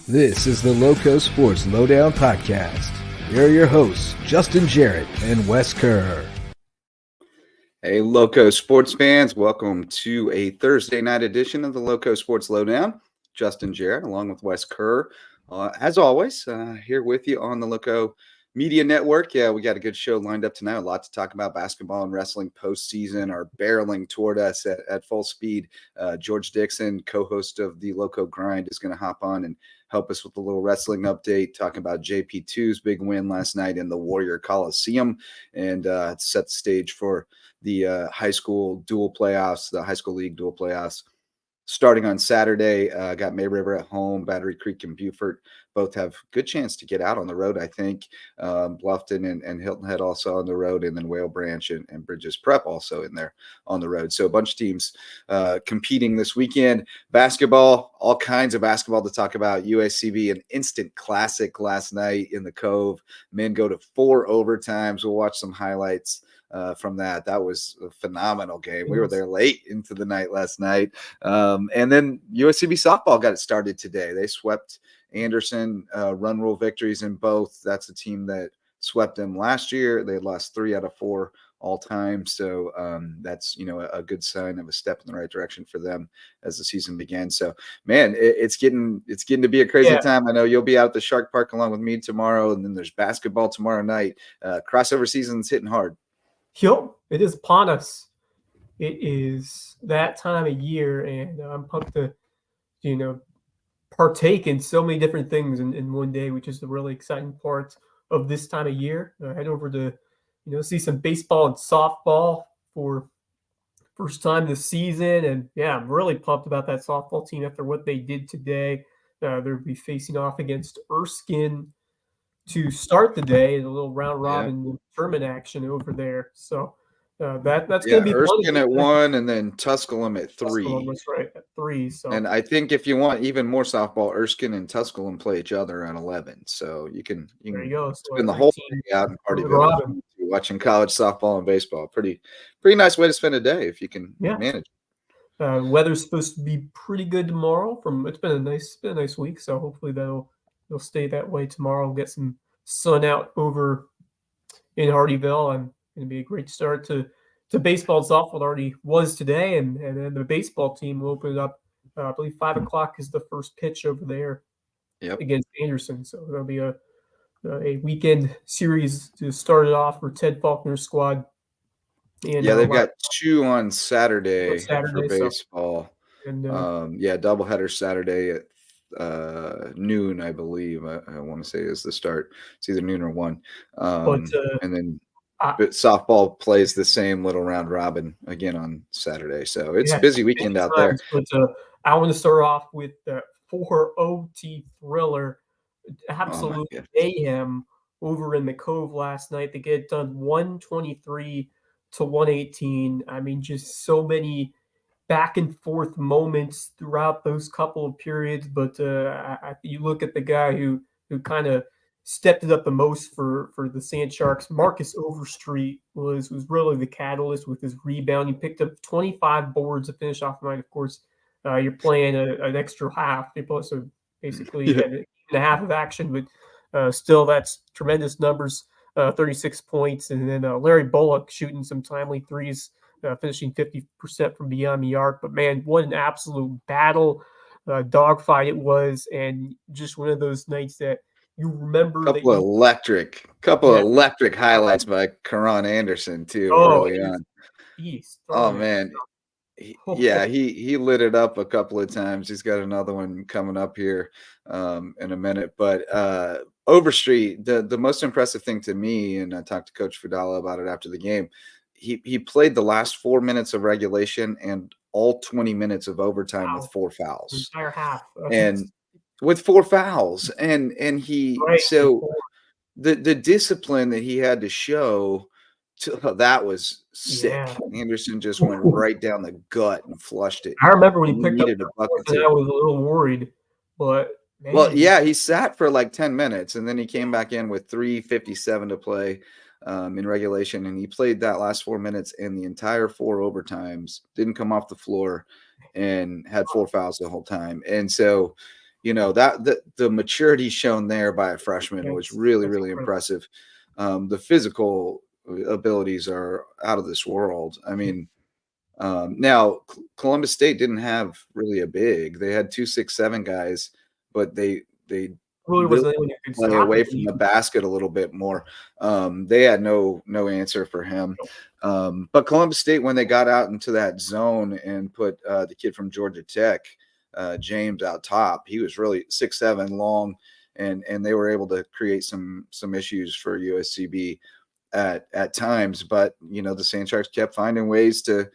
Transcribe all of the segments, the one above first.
This is the LowcoSports Lowdown podcast. Here are your hosts, Justin Jarrett and Wes Kerr. Hey, LowcoSports fans, welcome to a Thursday night edition of the LowcoSports Lowdown. Justin Jarrett, along with Wes Kerr, as always, here with you on the Lowco Media Network. Yeah, we got a good show lined up tonight. A lot to talk about. Basketball and wrestling postseason are barreling toward us at full speed. George Dixon, co-host of the Lowco Grind, is going to hop on and help us with a little wrestling update, talking about JP2's big win last night in the Warrior Coliseum, and set the stage for the high school dual playoffs, the high school league dual playoffs. Starting on Saturday, got May River at home, Battery Creek and Beaufort. Both have good chance to get out on the road, I think. Bluffton and Hilton Head also on the road, and then Whale Branch and Bridges Prep also in there on the road. So a bunch of teams competing this weekend. Basketball, all kinds of basketball to talk about. USCB, an instant classic last night in the Cove. Men go to 4 overtimes. We'll watch some highlights from that. That was a phenomenal game. We were there late into the night last night. And then USCB softball got it started today. They swept Anderson, run rule victories in both. That's a team that swept them last year. They lost 3 out of 4 all time. So that's, a good sign of a step in the right direction for them as the season began. So, man, it's getting to be a crazy time. I know you'll be out at the Shark Park along with me tomorrow, and then there's basketball tomorrow night. Crossover season's hitting hard. Yep, it is upon us. It is that time of year, and I'm pumped to, partake in so many different things in one day, which is the really exciting part of this time of year. Head over to, see some baseball and softball for first time this season, and yeah, I'm really pumped about that softball team after what they did today. They'll be facing off against Erskine to start the day in a little round robin tournament action over there. So that's going to be Erskine at 1 and then Tusculum at 3. Tusculum was right at 3. So, and I think if you want even more softball, Erskine and Tusculum play each other at 11. So you can spend the whole day out in Partyville watching college softball and baseball. Pretty nice way to spend a day if you can manage. Weather's supposed to be pretty good tomorrow. It's been a nice week, so hopefully it'll stay that way tomorrow. We'll get some sun out over in Hardyville, and it'll be a great start to baseball and softball. It already was today, and then the baseball team will open it up. I believe 5 o'clock is the first pitch over there against Anderson. So there'll be a weekend series to start it off for Ted Faulkner's squad. And, they've got 2 on Saturday for baseball. So, and doubleheader Saturday at noon, I believe. I want to say is the start. It's either noon or 1. And then softball plays the same little round robin again on Saturday. So it's a busy weekend out there. But I want to start off with the 4OT thriller. Absolute mayhem over in the Cove last night. They get done 123 to 118. I mean, just so many back and forth moments throughout those couple of periods, but you look at the guy who kind of stepped it up the most for the Sand Sharks. Marcus Overstreet was really the catalyst with his rebound. He picked up 25 boards to finish off the night. Of course, you're playing an extra half, so basically a half of action, but still that's tremendous numbers. 36 points, and then Larry Bullock shooting some timely threes, finishing 50% from beyond the arc. But man, what an absolute battle, dogfight it was, and just one of those nights that you remember. Couple of electric highlights by Karan Anderson too early on. Man, he lit it up a couple of times. He's got another one coming up here in a minute, but Overstreet, the most impressive thing to me, and I talked to Coach Fudala about it after the game, he played the last 4 minutes of regulation and all 20 minutes of overtime with 4 fouls. Entire half. And with 4 fouls. And he the discipline that he had to show that was sick. Yeah. Anderson just went right down the gut and flushed it. I remember when he picked up the bucket, I was a little worried, but man. Well, yeah, he sat for like 10 minutes, and then he came back in with 3:57 to play in regulation, and he played that last 4 minutes and the entire 4 overtimes, didn't come off the floor, and had 4 fouls the whole time. And so that the maturity shown there by a freshman was really, That's really incredible. impressive. The physical abilities are out of this world. I mean, now Columbus State didn't have really a big. They had 2-6-7 guys, but they Really really wasn't anyone who could play stop away him. from the basket a little bit more. They had no answer for him. But Columbus State, when they got out into that zone and put the kid from Georgia Tech, James, out top, he was really 6'7", long, and they were able to create some issues for USCB at times. But the Sand Sharks kept finding ways to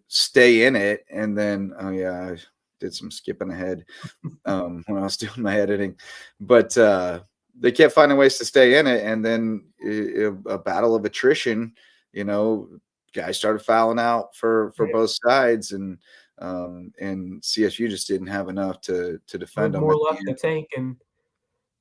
stay in it. And then I did some skipping ahead when I was doing my editing, but they kept finding ways to stay in it. And then a battle of attrition, guys started fouling out for both sides, and CSU just didn't have enough to defend them More at the left in end. the tank. And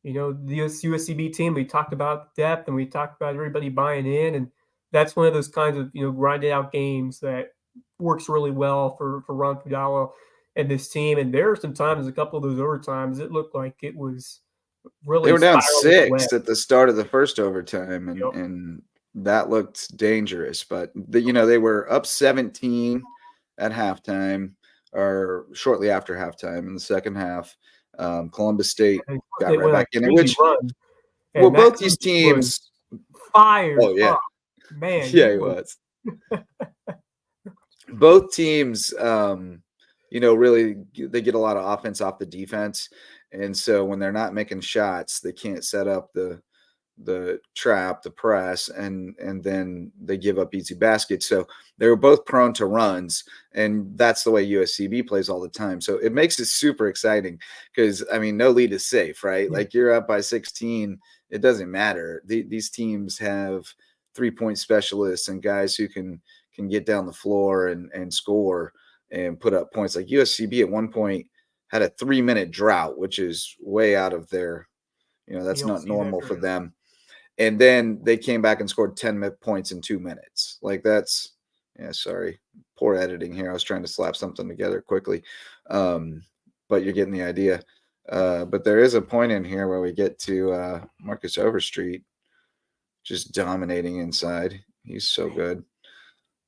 the USCB team, we talked about depth and we talked about everybody buying in, and that's one of those kinds of grinded out games that works really well for Ron Fudala and this team. And there are some times, a couple of those overtimes, it looked like it was really They were down spiraling away. 6 at the start of the first overtime, Yep. and that looked dangerous. But they were up 17 at halftime, or shortly after halftime in the second half. Columbus State And got they right went on back in a it, crazy which run, well, and that both these coach was teams. fired Oh yeah, up. Man, yeah, he he was. was. Both teams, really they get a lot of offense off the defense, and so when they're not making shots, they can't set up the trap, the press, and then they give up easy baskets. So they were both prone to runs, and that's the way USCB plays all the time. So it makes it super exciting because no lead is safe, right? Yeah. Like you're up by 16, it doesn't matter. These teams have 3-point specialists and guys who can get down the floor and score and put up points. Like USCB at one point had a 3-minute drought, which is way out of their, that's You don't not see that normal for very them. And then they came back and scored 10 points in 2 minutes. Like that's, sorry, poor editing here. I was trying to slap something together quickly. But you're getting the idea. But there is a point in here where we get to Marcus Overstreet just dominating inside. He's so good.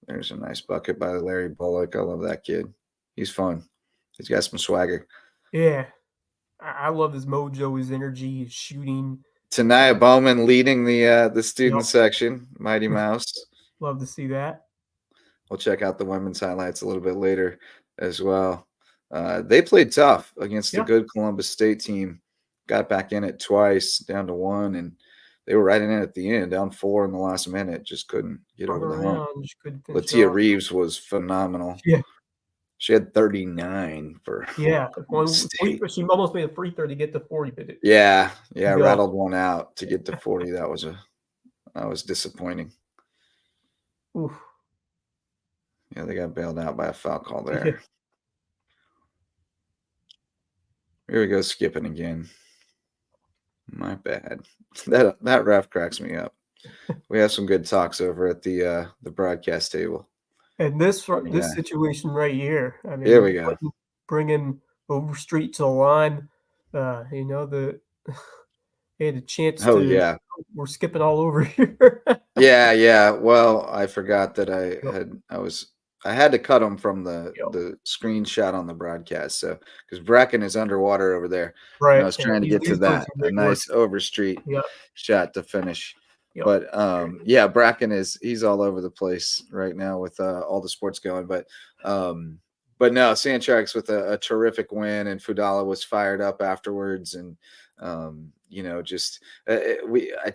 There's a nice bucket by Larry Bullock. I love that kid. He's fun. He's got some swagger. Yeah. I love his mojo, his energy, his shooting. Tanaya Bowman leading the student Yep. section. Mighty Mouse. Love to see that. We'll check out the women's highlights a little bit later as well. They played tough against a good Columbus State team. Got back in it twice, down to 1, and they were right in it at the end, down 4 in the last minute. Just couldn't get over the hump. Latia Reeves was phenomenal. Yeah. She had 39 for State. She almost made a free throw to get to 40, but rattled one out to get to 40. That was disappointing. Oof. Yeah, they got bailed out by a foul call there. Here we go, skipping again. My bad. That ref cracks me up. We have some good talks over at the broadcast table. And this situation right here, here we go. Bringing Overstreet to the line, they had a chance to. Yeah, we're skipping all over here. yeah. Well, I forgot that I had to cut them from the screenshot on the broadcast. So because Bracken is underwater over there, right? And I was trying to get to that a nice Overstreet shot to finish. Yep. But Bracken he's all over the place right now with all the sports going. But no, Sand Sharks with a terrific win, and Fudala was fired up afterwards, and I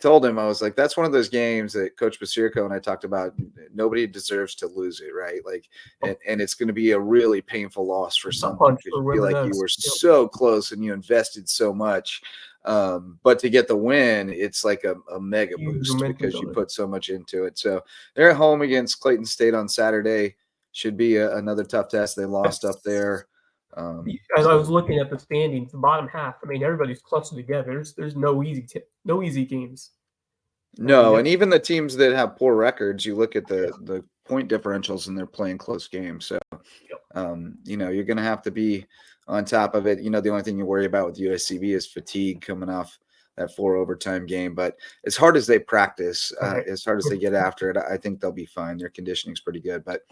told him, I was like, that's one of those games that Coach Basirko and I talked about. Nobody deserves to lose it, right? Like, and it's going to be a really painful loss for some because you feel like you were so close and you invested so much. But to get the win, it's like a mega boost because you put so much into it. So they're at home against Clayton State on Saturday. Should be another tough test. They lost up there. As I was looking at the standings, the bottom half, everybody's clustered together. There's no easy games. No, and even the teams that have poor records, you look at the point differentials and they're playing close games. So You're going to have to be on top of it. The only thing you worry about with USCB is fatigue coming off that 4 overtime game. But as hard as they practice, as hard as they get after it, I think they'll be fine. Their conditioning's pretty good. But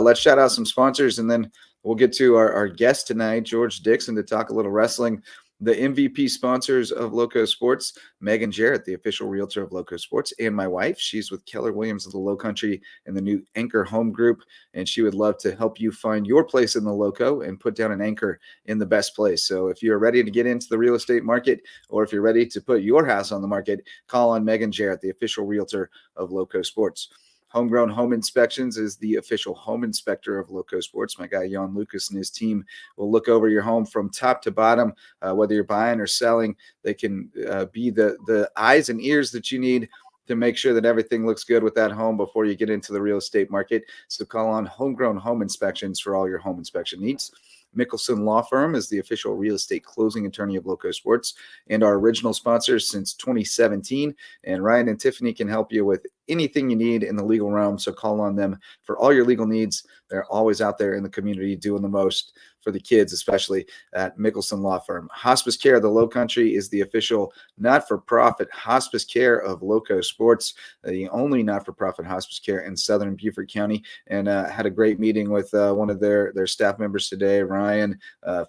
let's shout out some sponsors, and then we'll get to our guest tonight, George Dixon, to talk a little wrestling. The MVP sponsors of Lowco Sports, Megan Jarrett, the official realtor of Lowco Sports, and my wife. She's with Keller Williams of the Lowcountry and the new Anchor Home Group, and she would love to help you find your place in the Lowco and put down an anchor in the best place. So if you're ready to get into the real estate market, or if you're ready to put your house on the market, call on Megan Jarrett, the official realtor of Lowco Sports. Homegrown Home Inspections is the official home inspector of Lowco Sports. My guy, Jan Lucas, and his team will look over your home from top to bottom, whether you're buying or selling. They can be the eyes and ears that you need to make sure that everything looks good with that home before you get into the real estate market. So call on Homegrown Home Inspections for all your home inspection needs. Mickelson Law Firm is the official real estate closing attorney of Lowco Sports and our original sponsors since 2017. And Ryan and Tiffany can help you with anything you need in the legal realm. So call on them for all your legal needs. They're always out there in the community doing the most for the kids, especially at Mickelson Law Firm. Hospice Care of the Lowcountry is the official not-for-profit hospice care of Lowco Sports, the only not-for-profit hospice care in Southern Beaufort County. And had a great meeting with one of their staff members today, Ryan,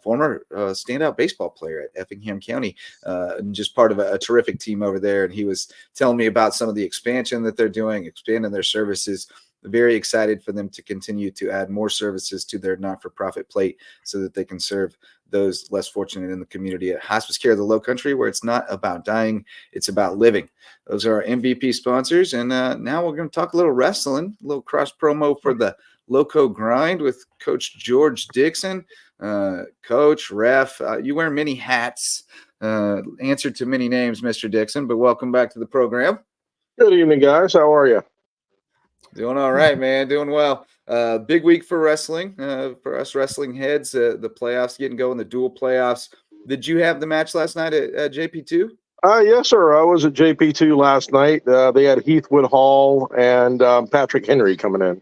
former standout baseball player at Effingham County, and just part of a terrific team over there. And he was telling me about some of the expansion that they're doing, expanding their services. Very excited for them to continue to add more services to their not-for-profit plate so that they can serve those less fortunate in the community at Hospice Care of the Lowcountry, where it's not about dying, it's about living. Those are our MVP sponsors. And now we're going to talk a little wrestling, a little cross promo for the Lowco Grind with Coach George Dixon. Coach, ref, you wear many hats, answer to many names, Mr. Dixon, but welcome back to the program. Good evening, guys. How are you? Doing all right, man. Doing well. Big week for wrestling, for us wrestling heads. The playoffs getting going, the dual playoffs. Did you have the match last night at JP2? Yes, sir. I was at JP2 last night. They had Heathwood Hall and Patrick Henry coming in.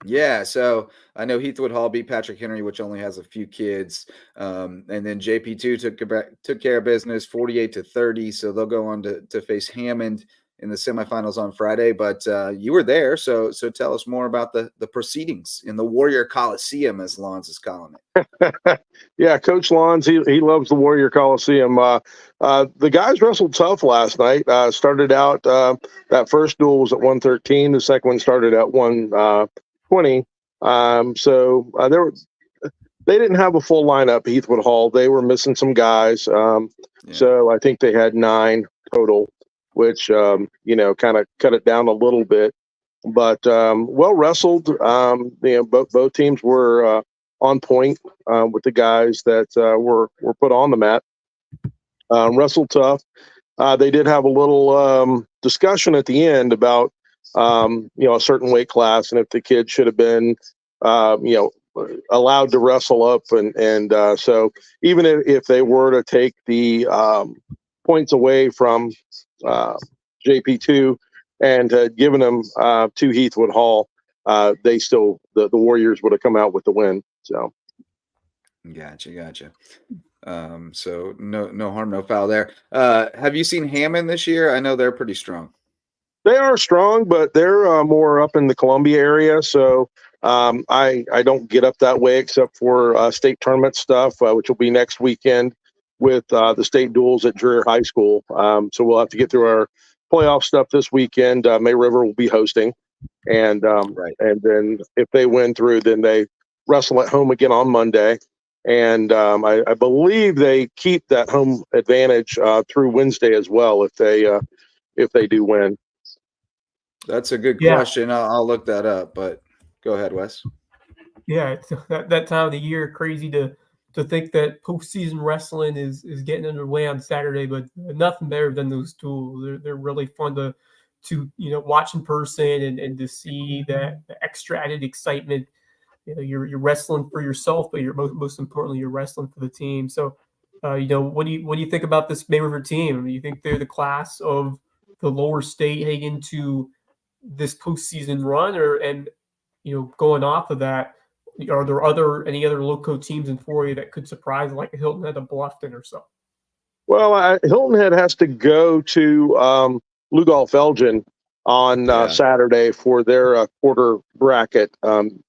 Yeah, so I know Heathwood Hall beat Patrick Henry, which only has a few kids. And then JP2 took care of business 48-30. So they'll go on to face Hammond in the semifinals on Friday, but you were there. So tell us more about the proceedings in the Warrior Coliseum, as Lons is calling it. Yeah, Coach Lons, he loves the Warrior Coliseum. The guys wrestled tough last night. Started out, that first duel was at 113. The second one started at 120. They didn't have a full lineup, Heathwood Hall. They were missing some guys. So I think they had 9 total, which, kind of cut it down a little bit. But well wrestled. Both teams were on point with the guys that were put on the mat. Wrestled tough. They did have a little discussion at the end about, a certain weight class and if the kid should have been, allowed to wrestle up. And so even if they were to take the points away from JP2 and given them to Heathwood Hall, they still the Warriors would have come out with the win. So gotcha. So no harm, no foul there. Have you seen Hammond this year? I know they're pretty strong. They are strong, but they're more up in the Columbia area. So I don't get up that way except for state tournament stuff, which will be next weekend with the state duels at Dreher High School. So we'll have to get through our playoff stuff this weekend. May River will be hosting. And and then if they win through, then they wrestle at home again on Monday. And I believe they keep that home advantage through Wednesday as well if they do win. That's a good question. I'll look that up, but go ahead, Wes. Yeah, it's that time of the year, crazy to think that postseason wrestling is getting underway on Saturday, but nothing better than those tools. They're really fun to watch in person and to see that the extra added excitement. You're wrestling for yourself, but you're most importantly you're wrestling for the team. So, what do you think about this May River team? Do you think they're the class of the lower state heading into this postseason run, and going off of that, are there any other Lowco teams in 4A that could surprise, like a Hilton Head, a Bluffton or so? Well, Hilton Head has to go to Lugolf Elgin on Saturday for their quarter bracket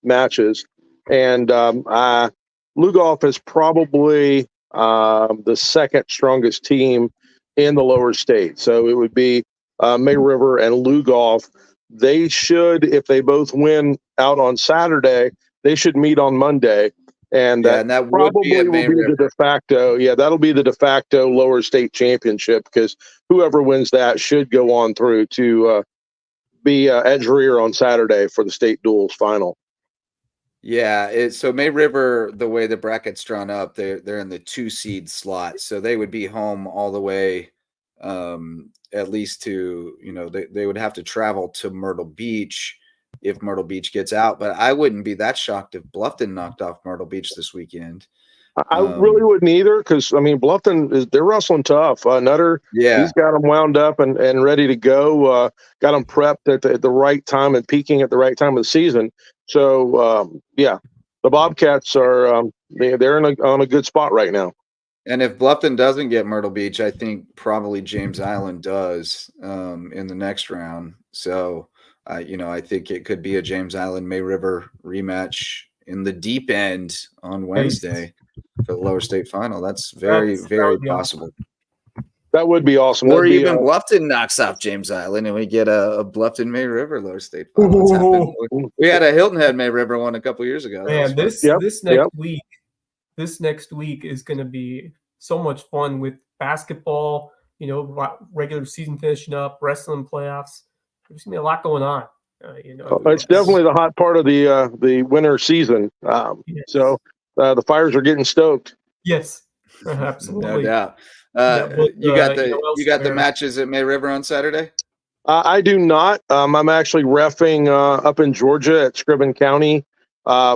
matches, and Lugolf is probably the second strongest team in the lower state. So it would be May River and Lugolf. They should, if they both win out on Saturday, they should meet on Monday. And that probably will be the de facto. Yeah, that'll be the de facto lower state championship, because whoever wins that should go on through to be Edge Rear on Saturday for the state duels final. Yeah, so May River, the way the bracket's drawn up, they're in the 2 seed slot, so they would be home all the way, at least to, they would have to travel to Myrtle Beach if Myrtle Beach gets out. But I wouldn't be that shocked if Bluffton knocked off Myrtle Beach this weekend. I really wouldn't either, because Bluffton they're wrestling tough. Nutter, he's got them wound up and ready to go. Got them prepped at the right time and peaking at the right time of the season. So the Bobcats are they're on a good spot right now. And if Bluffton doesn't get Myrtle Beach, I think probably James Island does in the next round. So I think it could be a James Island May River rematch in the deep end on Wednesday for the lower state final. That's very possible. That would be awesome. Or even Bluffton knocks off James Island and we get a Bluffton May River lower state final. We had a Hilton Head May River one a couple years ago. Man, this next week is going to be so much fun with basketball, regular season finishing up, wrestling playoffs. There's going to be a lot going on. It's definitely the hot part of the winter season. So the fires are getting stoked. Yes, absolutely. No doubt. You got the matches at May River on Saturday? I do not. I'm actually reffing up in Georgia at Scriven County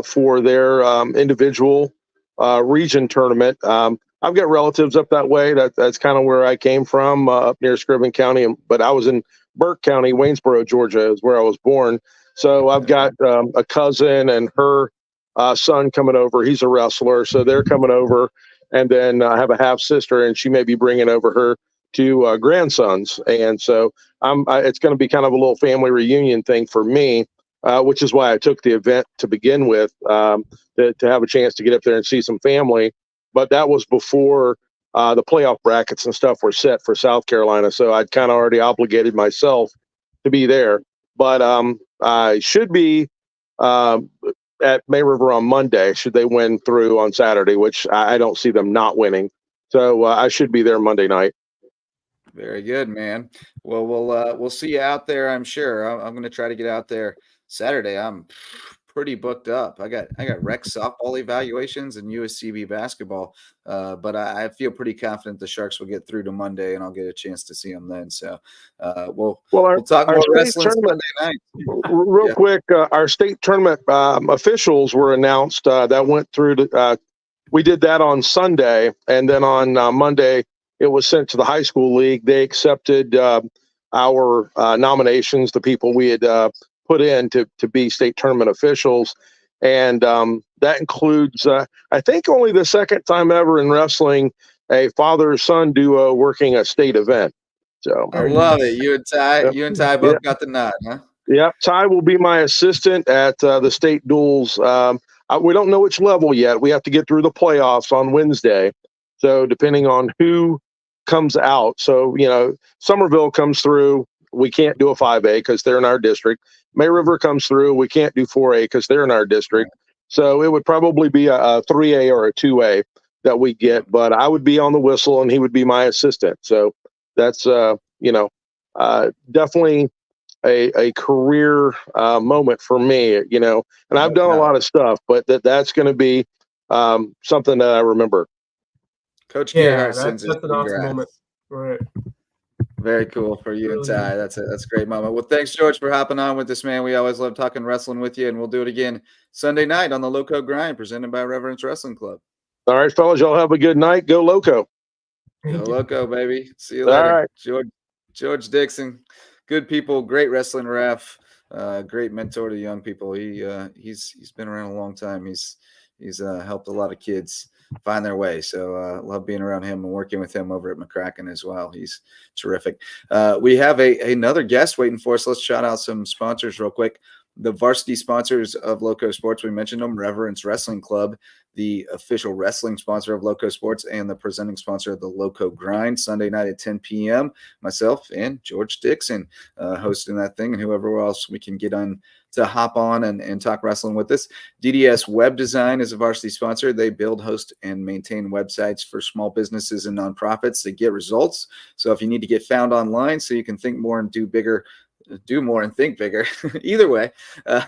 for their individual region tournament. I've got relatives up that way. That's kind of where I came from, up near Scriven County. But I was in Burke County, Waynesboro, Georgia, is where I was born. So I've got a cousin and her son coming over. He's a wrestler, so they're coming over. And then I have a half sister, and she may be bringing over her 2 grandsons. And so it's going to be kind of a little family reunion thing for me, which is why I took the event to begin with, to have a chance to get up there and see some family. But that was before the playoff brackets and stuff were set for South Carolina. So I'd kind of already obligated myself to be there. But I should be at May River on Monday, should they win through on Saturday, which I don't see them not winning. So I should be there Monday night. Very good, man. Well, we'll see you out there, I'm sure. I'm going to try to get out there Saturday. I'm pretty booked up. I got rec softball evaluations and USCB basketball, but I feel pretty confident the Sharks will get through to Monday, and I'll get a chance to see them then. So we'll talk more wrestling Monday night. Real quick, our state tournament officials were announced. That went through to. We did that on Sunday, and then on Monday it was sent to the high school league. They accepted our nominations, the people we had put in to be state tournament officials. And that includes, I think, only the second time ever in wrestling, a father-son duo working a state event. So I love it. You and Ty both got the nod, huh? Yeah, Ty will be my assistant at the state duels. We don't know which level yet. We have to get through the playoffs on Wednesday. So depending on who comes out. So, Somerville comes through. We can't do a 5A because they're in our district. May River comes through. We can't do 4A because they're in our district. So it would probably be a 3A or a 2A that we get. But I would be on the whistle and he would be my assistant. So that's, definitely a career moment for me, and I've done a lot of stuff, but that's going to be something that I remember. Coach Kerr, that's an awesome moment. Right. Very cool for you and Ty. That's a great moment. Well, thanks, George, for hopping on with us, man. We always love talking wrestling with you, and we'll do it again Sunday night on the Lowco Grind, presented by Reverence Wrestling Club. All right, fellas, y'all have a good night. Go Lowco. Go Lowco, baby. See you later. All right. George Dixon, good people, great wrestling ref. great mentor to young people. He's been around a long time. He's helped a lot of kids find their way. So love being around him and working with him over at McCracken as well. He's terrific. We have another guest waiting for us. Let's shout out some sponsors real quick. The varsity sponsors of LowcoSports, we mentioned them: Reverence Wrestling Club, the official wrestling sponsor of LowcoSports, and the presenting sponsor of the Lowco Grind, Sunday night at 10 p.m. Myself and George Dixon hosting that thing, and whoever else we can get on to hop on and talk wrestling with us. DDS Web Design is a varsity sponsor. They build, host, and maintain websites for small businesses and nonprofits that get results. So if you need to get found online so you can think more and do more and think bigger. Either way,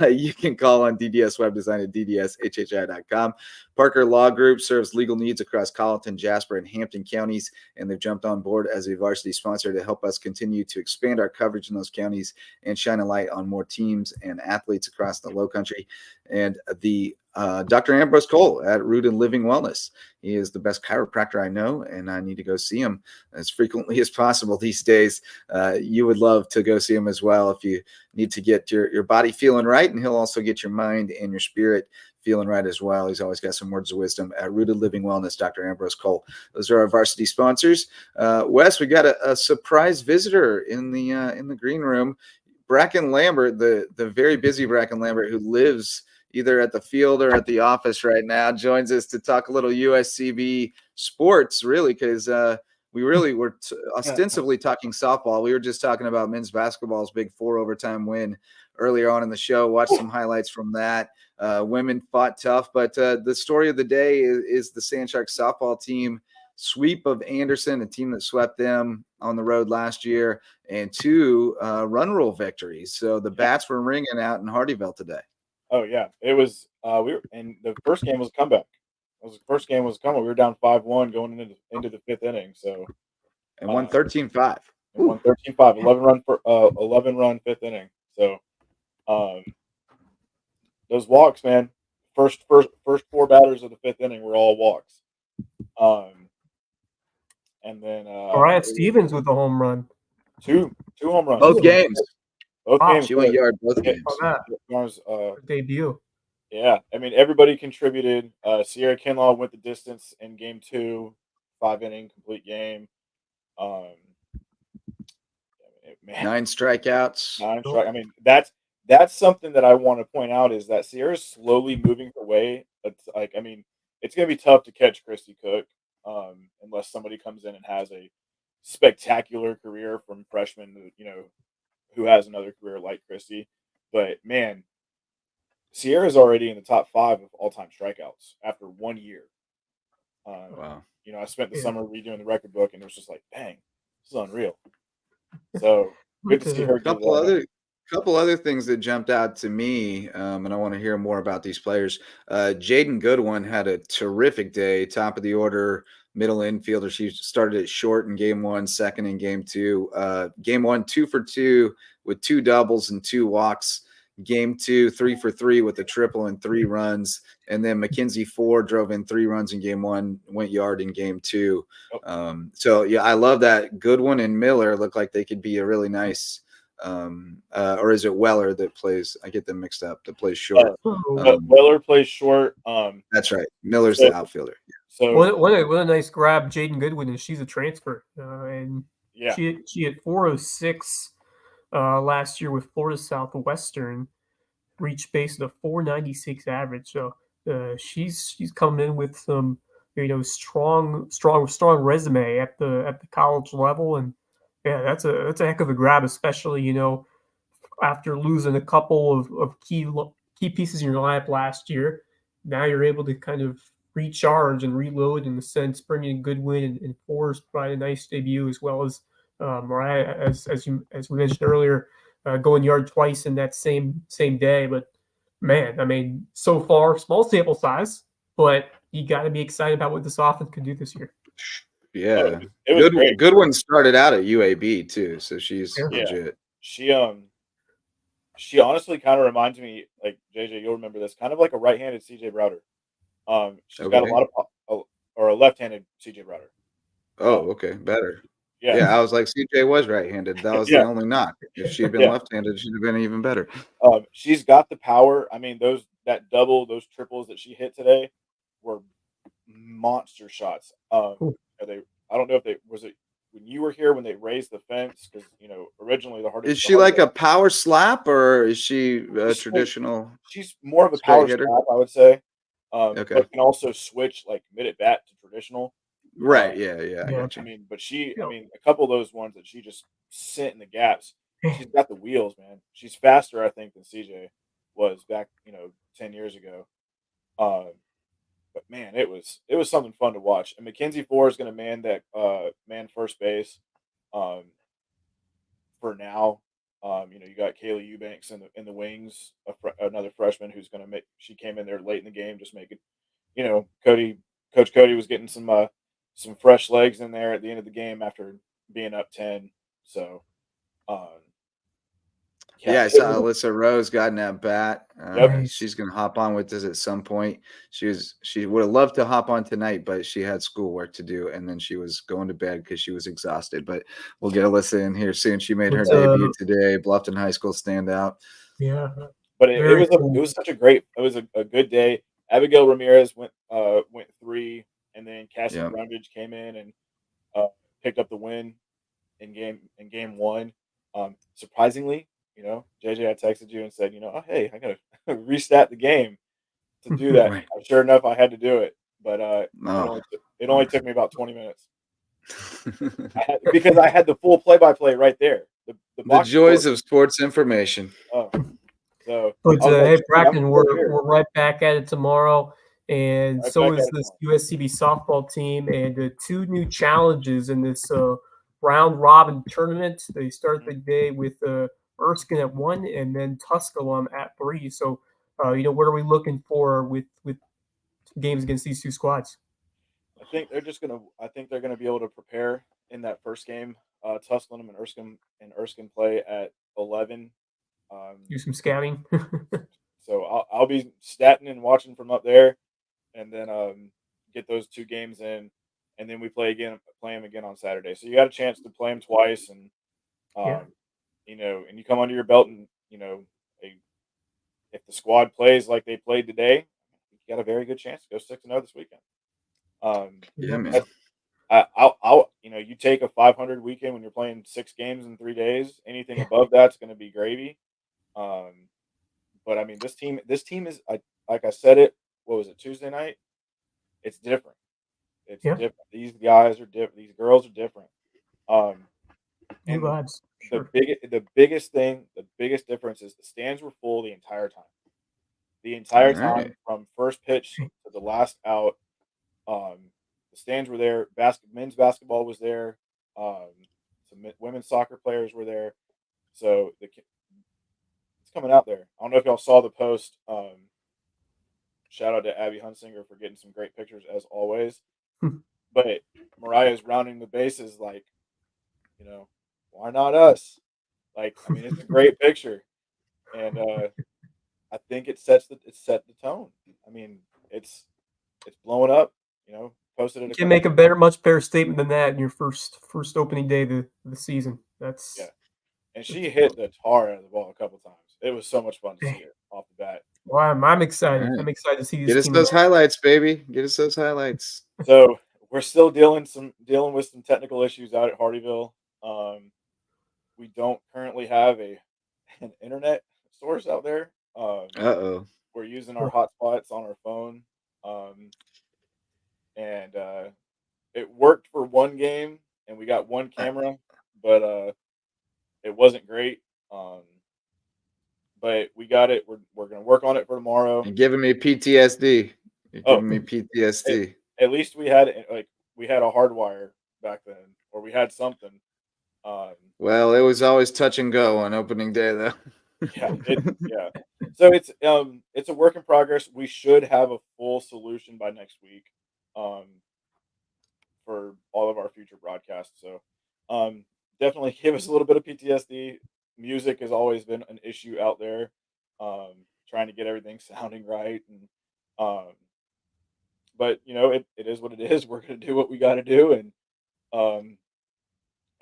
you can call on DDS Web Design at ddshhi.com. Parker Law Group serves legal needs across Colleton, Jasper, and Hampton counties, and they've jumped on board as a varsity sponsor to help us continue to expand our coverage in those counties and shine a light on more teams and athletes across the Lowcountry. And the Dr. Ambrose Cole at Root and Living Wellness. He is the best chiropractor I know, and I need to go see him as frequently as possible these days. You would love to go see him as well if you need to get your body feeling right, and he'll also get your mind and your spirit feeling right as well. He's always got some words of wisdom at Rooted Living Wellness, Dr. Ambrose Cole. Those are our varsity sponsors. Wes, we got a surprise visitor in the green room. Bracken Lambert, the very busy Bracken Lambert, who lives either at the field or at the office right now, joins us to talk a little USCB sports, really, because we really were ostensibly talking softball. We were just talking about men's basketball's big 4 overtime win earlier on in the show. Watch some highlights from that. Women fought tough, but the story of the day is the Sand Sharks softball team sweep of Anderson, a team that swept them on the road last year, and 2 run rule victories. So the bats were ringing out in Hardyville today. Oh yeah, it was. And the first game was a comeback. The first game was a comeback. We were down 5-1 going into the 5th inning. So and won 13-5. And won 13-5, 11 run 5th inning. So those walks, man. First 4 batters of the 5th inning were all walks. And then Brian Stevens with the home run. 2 home runs. Both games. Both games. She went yard both games. Debut. Yeah, I mean, everybody contributed. Sierra Kinlaw went the distance in game 2, 5-inning complete game. Man. 9 strikeouts. I mean, that's something that I want to point out is that Sierra's slowly moving her way. It's like, I mean, it's going to be tough to catch Christy Cook unless somebody comes in and has a spectacular career from freshman, who has another career like Christy. But man, Sierra's already in the top 5 of all-time strikeouts after 1 year. Wow. I spent the summer redoing the record book, and it was just like, dang, this is unreal. So good to see her. Couple other things that jumped out to me, and I want to hear more about these players. Jaden Goodwin had a terrific day, top of the order, middle infielder. She started at short in game 1, second in game 2. Game 1, 2 for 2 with 2 doubles and 2 walks. Game 2, 3 for 3 with a triple and 3 runs. And then Mackenzie Ford drove in 3 runs in game 1, went yard in game 2. So, yeah, I love that. Goodwin and Miller look like they could be a really nice or is it Weller that plays? I get them mixed up. That plays short. Weller plays short. That's right. Miller's the outfielder. So what a nice grab. Jaden Goodwin, and she's a transfer, and she had 406 last year with Florida Southwestern, reached base at a 496 average. So she's coming in with some strong resume at the college level, and yeah, that's a heck of a grab, especially after losing a couple of key pieces in your lineup last year. Now you're able to kind of recharge and reload in the sense, bringing in Goodwin and Forrest by a nice debut, as well as Mariah, as we mentioned earlier, going yard twice in that same day. But man, I mean, so far, small sample size, but you got to be excited about what this offense could do this year. Yeah, it was great. Goodwin started out at UAB too, so she's legit. She honestly kind of reminds me, like JJ, you'll remember this, kind of like a right-handed CJ Browder. She's got a lot of or a left-handed CJ Browder. Oh, okay, better. Yeah, I was like, CJ was right-handed. That was the Yeah. only knock. If she'd been Yeah. left-handed, she'd have been even better. She's got the power. I mean, those triples that she hit today were monster shots. Are they? I don't know if they was it when you were here when they raised the fence because originally the hardest. Is she like a power slap or is she a She's traditional She's more of a straight power hitter? slap, I would say. Okay. But can also switch like mid at bat to traditional. Right. Yeah. I got I you. mean, but a couple of those ones that she just sent in the gaps. She's got the wheels, man. She's faster, I think, than CJ was back, 10 years ago. But man, it was something fun to watch. And Mackenzie Four is going to man first base, for now. You got Kaylee Eubanks in the wings, another freshman who's going to make. She came in there late in the game, just making. Coach Cody was getting some fresh legs in there at the end of the game after being up 10. So, um, Yeah, I saw Alyssa Rose got in that bat. Yep. She's going to hop on with us at some point. She would have loved to hop on tonight, but she had schoolwork to do, and then she was going to bed because she was exhausted. But we'll get Alyssa in here soon. She made her debut today. Bluffton High School standout. Yeah, but it was such a good day. Abigail Ramirez went 3, and then Cassie Brundage came in and picked up the win in game 1. Surprisingly, JJ, I texted you and said, oh, hey, I gotta restat the game to do that. Right. Sure enough, I had to do it, but it only took me about 20 minutes because I had the full play-by-play right there. The joys of sports information. So, but hey, Bracken, we're right back at it tomorrow, and so is this USCB softball team, and 2 new challenges in this round robin tournament. They start the day with Erskine at 1, and then Tusculum at 3. So, what are we looking for with games against these 2 squads? I think they're gonna be able to prepare in that first game. Tusculum and Erskine play at 11. Do some scouting. So I'll be statting and watching from up there, and then get those 2 games in, and then we play them again on Saturday. So you got a chance to play them twice, and and you come under your belt, and if the squad plays like they played today, you got a very good chance to go 6-0 this weekend. Yeah, man. You take a 500 weekend when you're playing 6 games in 3 days. Anything above that's going to be gravy. But I mean, this team is like I said it. What was it, Tuesday night? It's different. It's different. These guys are different. These girls are different. And the biggest difference is the stands were full the entire time. The entire time from first pitch to the last out. The stands were there. Men's basketball was there. Some women's soccer players were there. So it's coming out there. I don't know if y'all saw the post. Shout out to Abby Hunsinger for getting some great pictures as always. But Mariah's rounding the bases like, why not us? Like, I mean, it's a great picture, and I think it set the tone. I mean, it's blowing up. Posted it. You can make a much better statement than that in your first opening day of the season. That's And she hit the tar out of the ball a couple times. It was so much fun to see her off the bat. Well, I'm excited. I'm excited to see this. Get us those highlights, baby. Get us those highlights. So we're still dealing with some technical issues out at Hardyville. We don't currently have an internet source out there. We're using our hotspots on our phone. And it worked for one game, and we got one camera, but it wasn't great. But we got it. We're gonna work on it for tomorrow. You're giving me PTSD. You're giving me PTSD. At least we had a hard wire back then, or we had something. Well, it was always touch and go on opening day, though. Yeah. So it's a work in progress. We should have a full solution by next week, for all of our future broadcasts. So, definitely give us a little bit of PTSD. Music has always been an issue out there, trying to get everything sounding right, and but it is what it is. We're gonna do what we got to do, and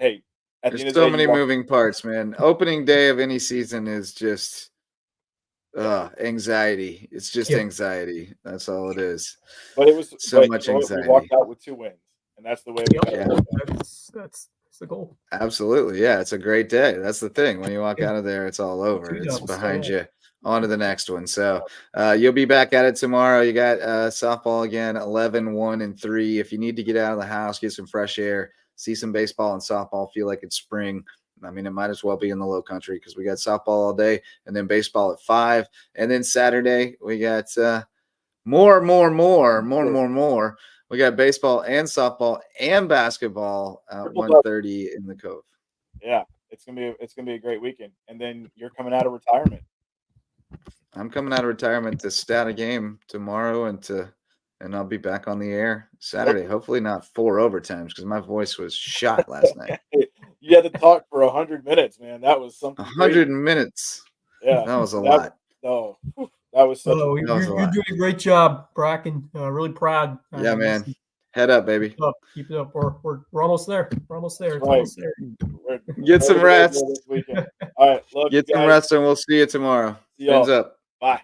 hey, at the There's end of the so day, many moving parts, man. Opening day of any season is just anxiety. It's just Yeah. anxiety. That's all it is. But So you much know what? We anxiety. walked out with 2 wins, and that's the way we Yep. got Yeah. to. That's the goal. Absolutely. Yeah, it's a great day. That's the thing. When you walk Yeah. out of there, it's all over. 2 It's dubs, behind yeah. you. On to the next one. So you'll be back at it tomorrow. You got softball again, 11, 1, and 3. If you need to get out of the house, get some fresh air, see some baseball and softball, feel like it's spring. I mean, it might as well be in the Lowcountry because we got softball all day and then baseball at 5. And then Saturday, we got more. We got baseball and softball and basketball at 1:30 in the Cove. Yeah, it's gonna be a great weekend. And then you're coming out of retirement. I'm coming out of retirement to stat a game tomorrow and I'll be back on the air Saturday. Hopefully not 4 overtimes because my voice was shot last night. You had to talk for 100 minutes, man. That was something. 100 minutes. Yeah, that was a lot. No, that was such. Oh, you're doing a great job, Bracken. Really proud. Yeah, man. Head up, baby. Keep it up. We're almost there. We're almost there. It's Right. almost there. Get some rest. This weekend. All right, love Get you some guys. rest, and we'll see you tomorrow. See y'all. Fins up. Bye.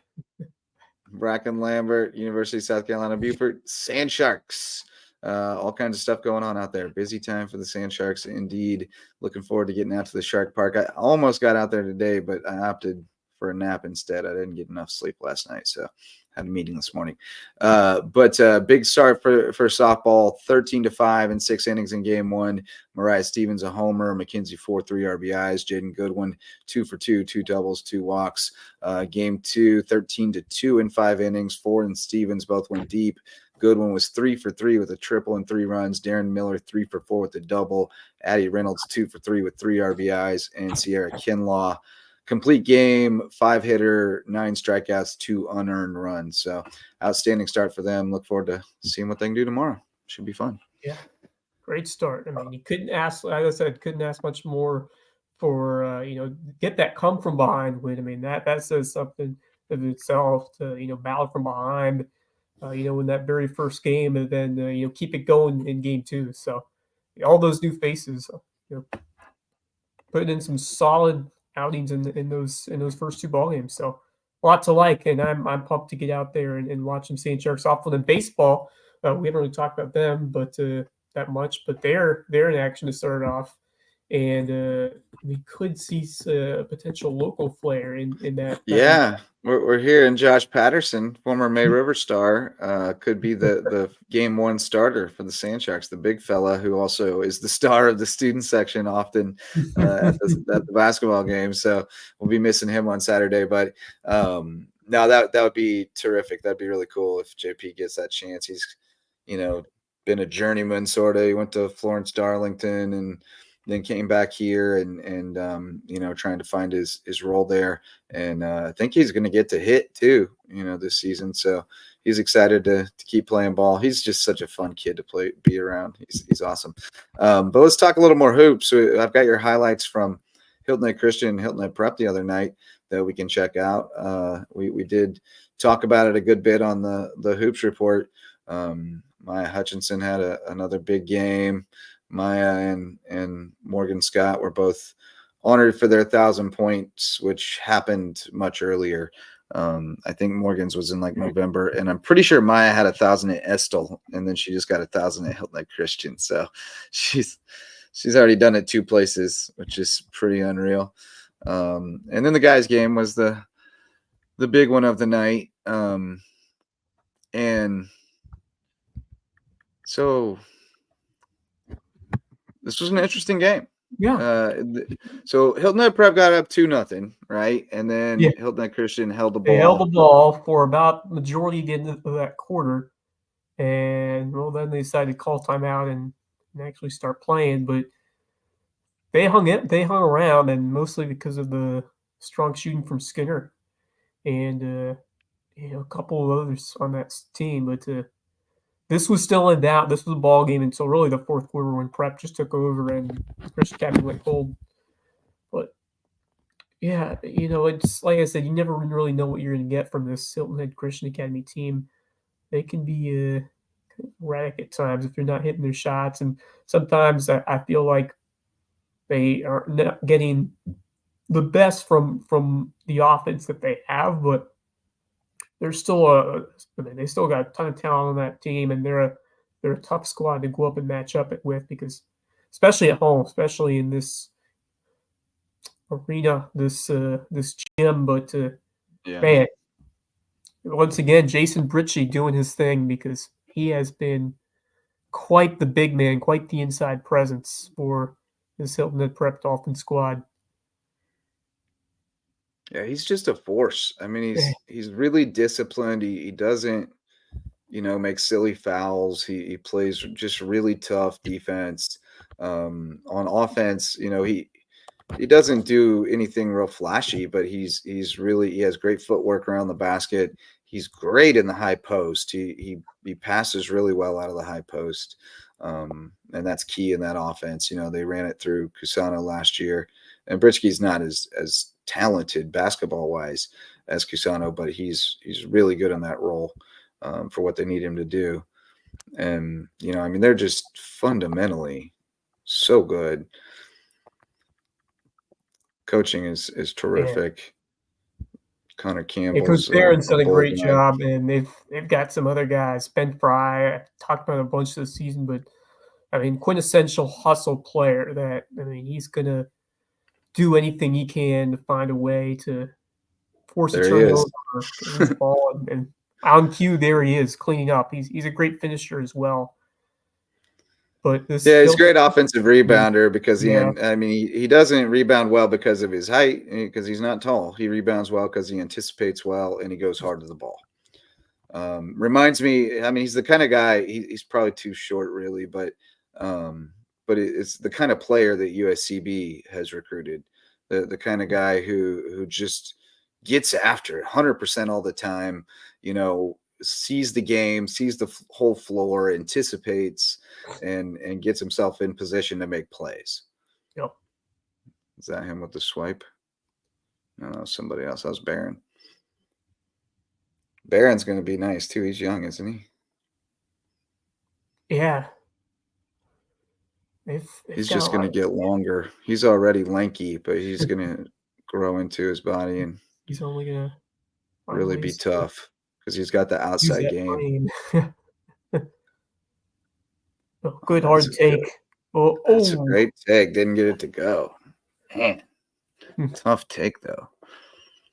Bracken Lambert, University of South Carolina, Beaufort, Sand Sharks. All kinds of stuff going on out there. Busy time for the Sand Sharks, indeed. Looking forward to getting out to the Shark Park. I almost got out there today, but I opted for a nap instead. I didn't get enough sleep last night, so had a meeting this morning. But big start for softball, 13-5 in 6 innings in game 1. Mariah Stevens a homer, McKenzie 4-3 RBIs, Jaden Goodwin 2 for 2, 2 doubles, 2 walks. Game 2, 13-2 in 5 innings. Ford and Stevens both went deep. Goodwin was 3 for 3 with a triple and 3 runs. Darren Miller 3 for 4 with a double. Addie Reynolds 2 for 3 with 3 RBIs, and Sierra Kinlaw complete game, 5-hitter, 9 strikeouts, 2 unearned runs. So outstanding start for them. Look forward to seeing what they can do tomorrow. Should be fun. Yeah, great start. I mean, you couldn't ask, like I said, couldn't ask much more for get that come from behind win. I mean, that says something of itself to battle from behind. In that very first game, and then keep it going in game 2. So all those new faces, putting in some solid outings in those first 2 ball games. So a lot to like, and I'm pumped to get out there and watch some Sand Sharks softball and baseball. We haven't really talked about them, but that much. But they're in action to start off, and we could see a potential local flair in that. Yeah, we're here, and Josh Patterson, former May River star, could be the game 1 starter for the Sand Sharks, the big fella who also is the star of the student section often at the basketball game. So we'll be missing him on Saturday, but no, that would be terrific. That'd be really cool if JP gets that chance. He's been a journeyman sort of. He went to Florence Darlington and then came back here and trying to find his role there. And I think he's going to get to hit too, this season. So he's excited to keep playing ball. He's just such a fun kid to be around. He's awesome. But let's talk a little more hoops. So I've got your highlights from Hilton Head Christian and Hilton Head Prep the other night that we can check out. We did talk about it a good bit on the hoops report. Maya Hutchinson had another big game. Maya and Morgan Scott were both honored for their 1,000 points, which happened much earlier. I think Morgan's was in November, and I'm pretty sure Maya had 1,000 at Estill, and then she just got 1,000 at Hilton Head Christian. So she's already done it 2 places, which is pretty unreal. And then the guys' game was the big one of the night. And so this was an interesting game. Yeah. So Hilton Head Prep got up 2-0, right? And then Hilton Head Christian held the ball. They held the ball for about majority of the end of that quarter. And then they decided to call timeout and actually start playing. But they hung around, and mostly because of the strong shooting from Skinner and a couple of others on that team. But this was still in doubt. This was a ball game until really the 4th quarter when Prep just took over and Christian Academy went cold. But yeah, it's like I said, you never really know what you're going to get from this Hilton Head Christian Academy team. They can be erratic at times if you're not hitting their shots, and sometimes I feel like They are not getting the best from the offense that they have, but there's still they still got a ton of talent on that team, and they're a tough squad to go up and match up it with, because especially at home, especially in this arena, this gym. But man, once again, Jason Britchie doing his thing, because he has been quite the big man, quite the inside presence for this Hilton Head Prep Dolphin squad. Yeah, he's just a force. I mean, he's really disciplined. He doesn't, make silly fouls. He plays just really tough defense. On offense, he doesn't do anything real flashy, but he has great footwork around the basket. He's great in the high post. He passes really well out of the high post. And that's key in that offense. They ran it through Cusano last year, and Britchke's not as talented basketball wise as Cusano, but he's really good in that role for what they need him to do. And, they're just fundamentally so good. Coaching is terrific. Connor Campbell's Coach Barron's done a great guy. job, and they've got some other guys. Ben Fry, I talked about a bunch this season, but quintessential hustle player that he's gonna do anything he can to find a way to force a turnover, the ball, and on cue, there he is cleaning up. He's a great finisher as well. But he's a great offensive rebounder because he doesn't rebound well because of his height, because he's not tall. He rebounds well because he anticipates well and he goes hard to the ball. Reminds me, he's the kind of guy. He's probably too short, really, but it's the kind of player that USCB has recruited. The kind of guy who just gets after it 100% all the time. Sees the game, sees the whole floor, anticipates, and gets himself in position to make plays. Yep. Is that him with the swipe? No, somebody else. That was Barron. Barron's going to be nice too. He's young, isn't he? Yeah. He's just going to get longer. He's already lanky, but he's going to grow into his body, and he's only going to really be tough. Because he's got the outside game. Good hard take. That's a great take. Didn't get it to go. Man. Tough take, though.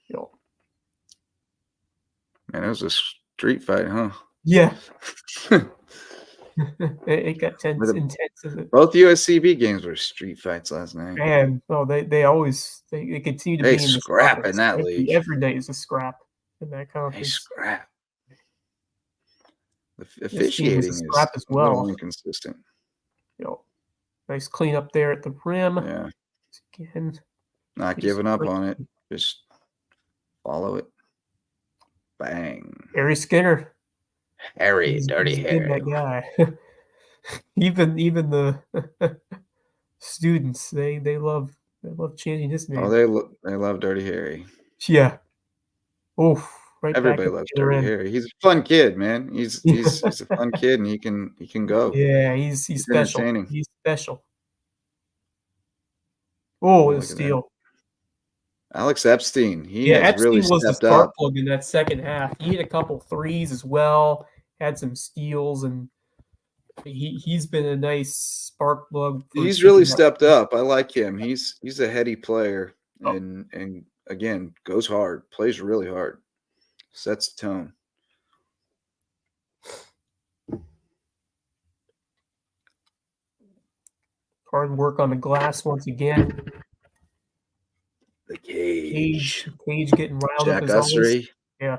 Yo. Man, it was a street fight, huh? Yeah. It got intense. Both USCB games were street fights last night. Man, they continue to be in the scrap in that league. Every day is a scrap in that conference. They scrap. The officiating is as well. A little inconsistent. Nice clean up there at the rim. Yeah. Again, not giving up on it. Just follow it. Bang. Harry Skinner. Dirty Harry. That guy. even the students, they love changing his name. Oh, they love Dirty Harry. Yeah. Oh, right. Everybody loves Dirty Harry. He's a fun kid, man. He's a fun kid, and he can go. Yeah, he's special. He's special. Oh, a steal. Alex Epstein. He has really stepped up. Epstein was the spark plug in that second half. He hit a couple threes as well. Had some steals, and he's been a nice spark plug. He's really stepped up. I like him. He's a heady player, and again goes hard, plays really hard, sets the tone. Hard work on the glass once again. The cage getting riled Jack up as Ussery. Always. Yeah.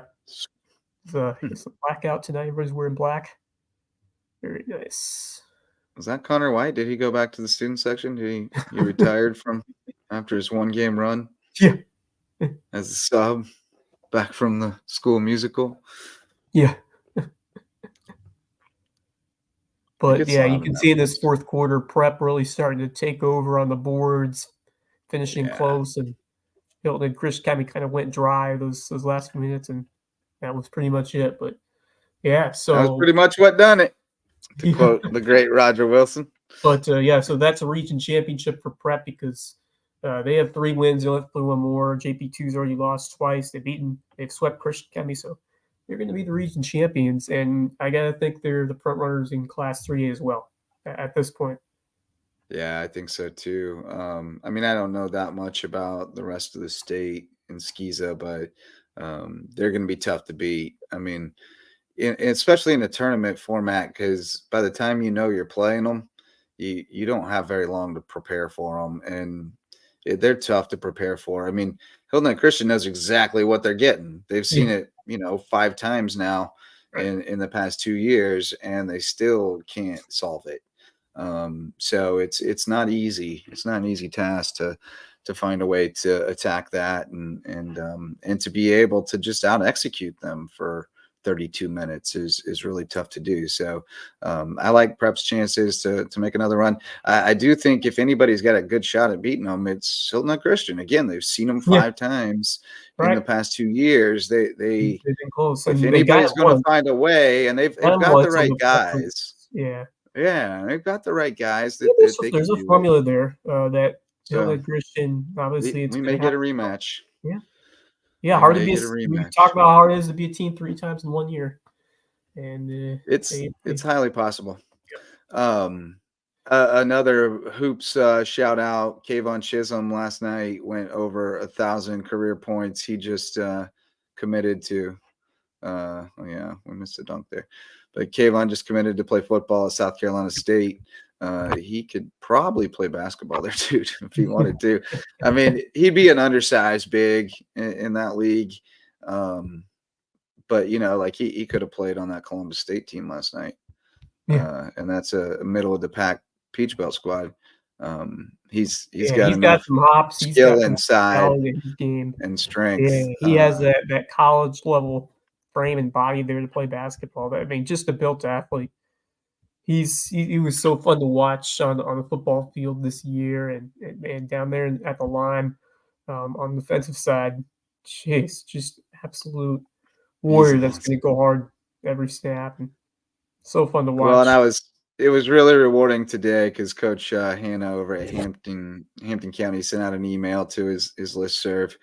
It's a blackout tonight. Everybody's wearing black. Very nice. Was that Connor White? Did he go back to the student section? Did he retired from after his 1-game run? Yeah. As a sub back from the school musical? Yeah. But yeah, you can see in this fourth quarter, Prep really starting to take over on the boards, finishing close, and Hilton and Chris kind of went dry those last few minutes, and that was pretty much it. But yeah, so that was pretty much what done it. To quote the great Roger Wilson. But yeah, so that's a region championship for Prep because they have 3 wins. They only have to play one more. JP2's already lost twice. They've swept Christian Academy, so they're going to be the region champions. And I gotta think they're the front runners in Class 3A as well at this point. Yeah, I think so too. I mean, I don't know that much about the rest of the state in Skeeza, but they're going to be tough to beat. I mean, especially in a tournament format, because by the time you know you're playing them, you don't have very long to prepare for them, and they're tough to prepare for. I mean, Hilton and Christian knows exactly what they're getting. They've seen it, 5 times now in the past 2 years, and they still can't solve it. So it's not easy. It's not an easy task to find a way to attack that and to be able to just out execute them for 32 minutes is really tough to do. So I like Prep's chances to make another run. I do think if anybody's got a good shot at beating them, it's Hilton Christian. Again, they've seen them 5 times in the past 2 years. They've been close. If anybody's going to find a way, and they've got the right guys. Yeah, they've got the right guys. There's a formula there that Hilton Christian, obviously, we may get a rematch. Yeah, hard to be. We talk about how hard it is to be a team 3 times in 1 year, and it's highly possible. Another hoops shout out: Kayvon Chisholm last night went over 1,000 career points. He just committed to. We missed a dunk there. But Kayvon just committed to play football at South Carolina State. He could probably play basketball there too if he wanted to. I mean, he'd be an undersized big in that league. But he could have played on that Columbus State team last night. And that's a middle of the pack Peach Belt squad. He's got some hops, skill inside and strength. Yeah, he has that college level frame and body there to play basketball. I mean, just a built athlete. He was so fun to watch on the football field this year and down there at the line on the defensive side. Jeez, just absolute warrior that's going to go hard every snap and so fun to watch. Well, and it was really rewarding today because Coach Hannah over at Hampton County sent out an email to his listserv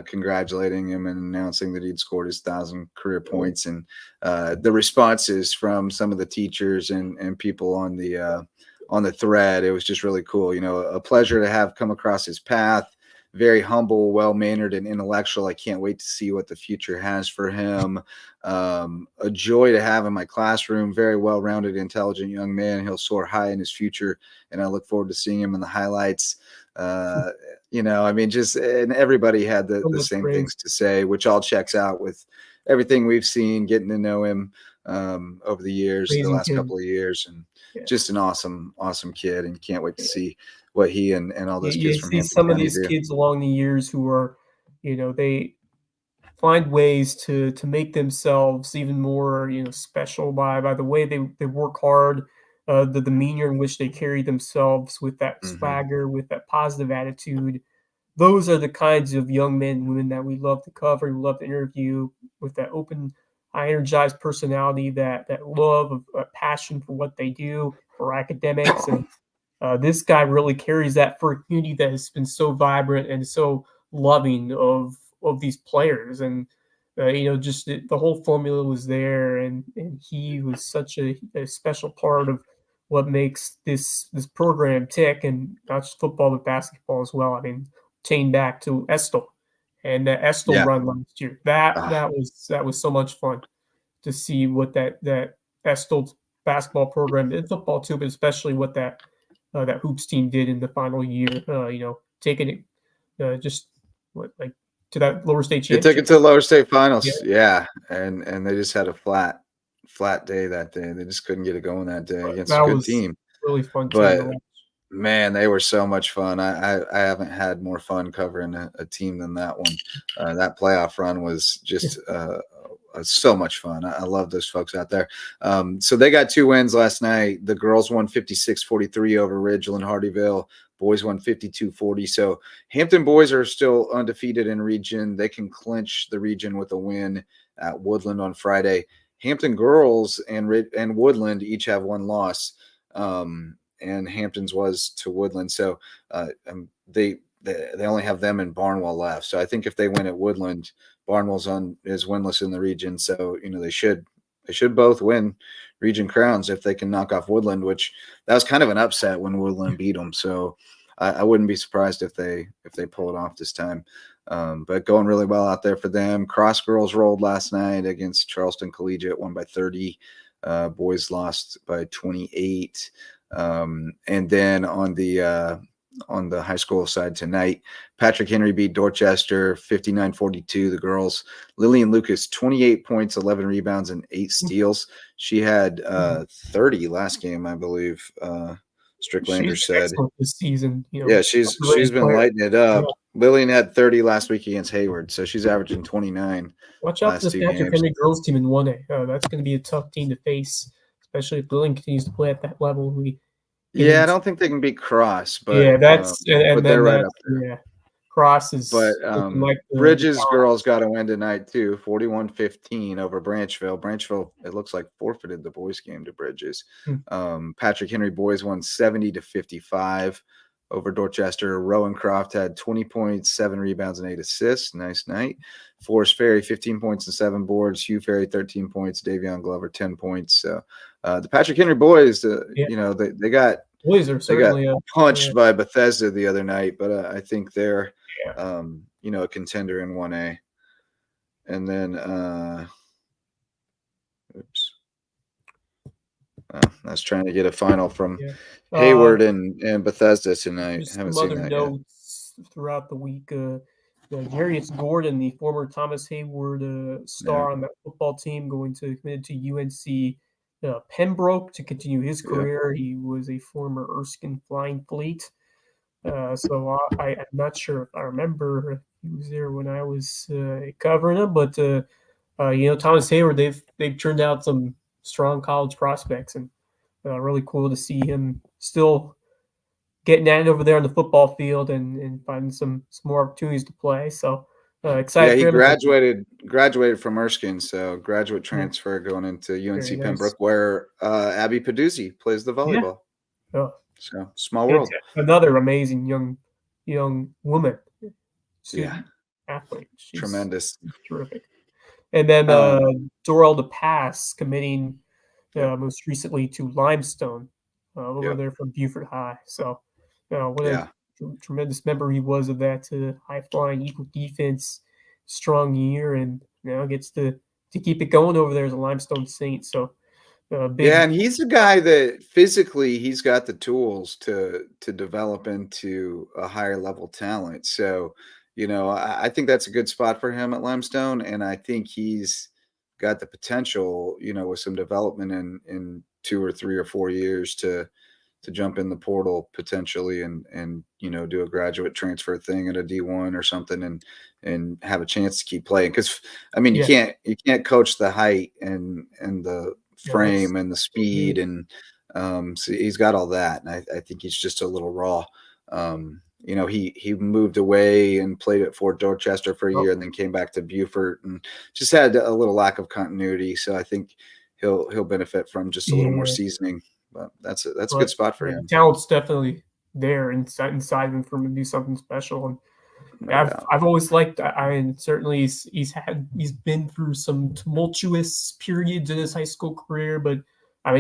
congratulating him and announcing that he'd scored his 1,000 career points. And the responses from some of the teachers and people on the thread, it was just really cool. A pleasure to have come across his path. Very humble, well-mannered, and intellectual. I can't wait to see what the future has for him. A joy to have in my classroom. Very well-rounded, intelligent young man. He'll soar high in his future, and I look forward to seeing him in the highlights. I mean, and everybody had the same things to say, which all checks out with everything we've seen, getting to know him over the years, the last couple of years, and just an awesome kid, and can't wait to see what he and all those kids from Hampton some of these kids along the years who are, they find ways to make themselves even more, special by the way they work hard, the demeanor in which they carry themselves with that swagger, with that positive attitude. Those are the kinds of young men and women that we love to cover, we love to interview, with that open, energized personality, that love of passion for what they do, for academics. And this guy really carries that for a community that has been so vibrant and so loving of these players. And just the whole formula was there, and he was such a special part of what makes this program tick, and not just football but basketball as well. I mean, chain back to Estill and the Estill run last year. That was so much fun to see what that Estill basketball program and football too, but especially what that hoops team did in the final year. Taking it to that lower state championship. They took it to the lower state finals. Yeah. And they just had a flat day that day. They just couldn't get it going that day against a good team. Really fun. But man, they were so much fun. I haven't had more fun covering a team than that one. That playoff run was just so much fun. I love those folks out there. So they got 2 wins last night. The girls won 56-43 over Ridgeland Hardyville. Boys won 52-40. So Hampton boys are still undefeated in region. They can clinch the region with a win at Woodland on Friday. Hampton girls and Woodland each have 1 loss. Hamptons was to Woodland. So they only have them and Barnwell left. So I think if they win at Woodland, Barnwell's is winless in the region. So they should both win region crowns if they can knock off Woodland, which that was kind of an upset when Woodland beat them. So I wouldn't be surprised if they pull it off this time. But going really well out there for them. Cross girls rolled last night against Charleston Collegiate, won by 30. Boys lost by 28. And then on the high school side tonight, Patrick Henry beat Dorchester 59-42. The girls, Lillian Lucas, 28 points, 11 rebounds, and 8 steals. She had 30 last game, I believe. Stricklander said this season. Yeah, she's been lighting it up. Yeah. Lillian had 30 last week against Hayward, so she's averaging 29. Watch out for this Patrick Henry girls team in 1A. That's going to be a tough team to face, especially if Lillian continues to play at that level. I don't think they can beat Cross, but yeah, that's but they're right up there. Yeah. Cross is, but Bridges girls got a win tonight too, 41-15 over Branchville. Branchville, it looks like, forfeited the boys game to Bridges. Patrick Henry boys won 70-55 over Dorchester. Rowan Croft had 20 points, 7 rebounds, and 8 assists. Nice night. Forest Ferry 15 points and 7 boards. Hugh Ferry 13 points. Davion Glover 10 points. So the Patrick Henry boys, they got punched by Bethesda the other night, but I think they're a contender in 1A. And then I was trying to get a final from Hayward and Bethesda tonight. Just some other notes throughout the week. Jarrett Gordon, the former Thomas Hayward star on that football team, committed to UNC Pembroke to continue his career. He was a former Erskine Flying Fleet. So I'm not sure if I remember if he was there when I was covering him, but Thomas Hayward, they've turned out some strong college prospects, and really cool to see him still getting at it over there on the football field and finding some more opportunities to play. So excited. Yeah, he graduated from Erskine, so graduate transfer going into UNC Pembroke, where Abby Peduzzi plays the volleyball. Yeah. Oh. So small world. Another amazing young woman. Athlete. She's tremendous. Terrific. And then Dorel DePass committing most recently to Limestone over there from Beaufort High. So what a tremendous member he was of that high-flying equal defense, strong year, and now gets to keep it going over there as a Limestone Saint. So and he's a guy that physically he's got the tools to develop into a higher level talent. So, I think that's a good spot for him at Limestone, and I think he's got the potential, with some development in 2 or 3 or 4 years to jump in the portal potentially and do a graduate transfer thing at a D1 or something and have a chance to keep playing. Because you can't coach the height and the frame and the speed and so he's got all that, and I think he's just a little raw. He moved away and played at Fort Dorchester for a year and then came back to Beaufort and just had a little lack of continuity. So I think he'll benefit from just a little more seasoning. But that's a good spot for him. Talent's definitely there inside him for him to do something special. And I've always liked. Certainly he's been through some tumultuous periods in his high school career, but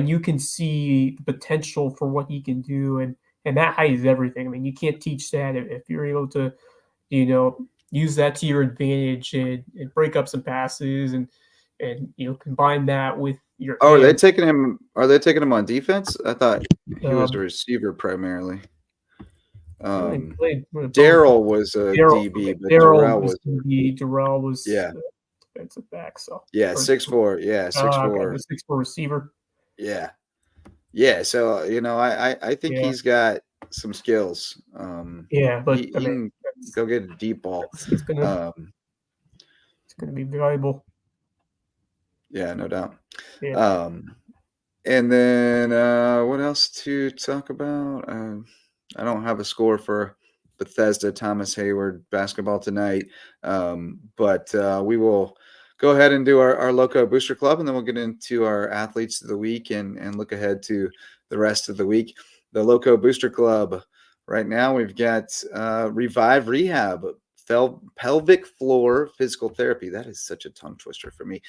you can see the potential for what he can do, and that height is everything. You can't teach that if you're able to, use that to your advantage and break up some passes and combine that with your. Are they taking him on defense? I thought he was a receiver primarily. Daryl was a DB, but Darrell was defensive back. So 6'4", 6'4", 6'4" receiver. Yeah. So I think he's got some skills. But he can go get a deep ball. It's gonna be valuable. Yeah, no doubt. Yeah. And then what else to talk about? I don't have a score for Bethesda Thomas Hayward basketball tonight, but we will go ahead and do our Lowco Booster Club, and then we'll get into our athletes of the week and look ahead to the rest of the week. the Lowco Booster Club. Right now, we've got Revive Rehab, pelvic floor physical therapy. That is such a tongue twister for me.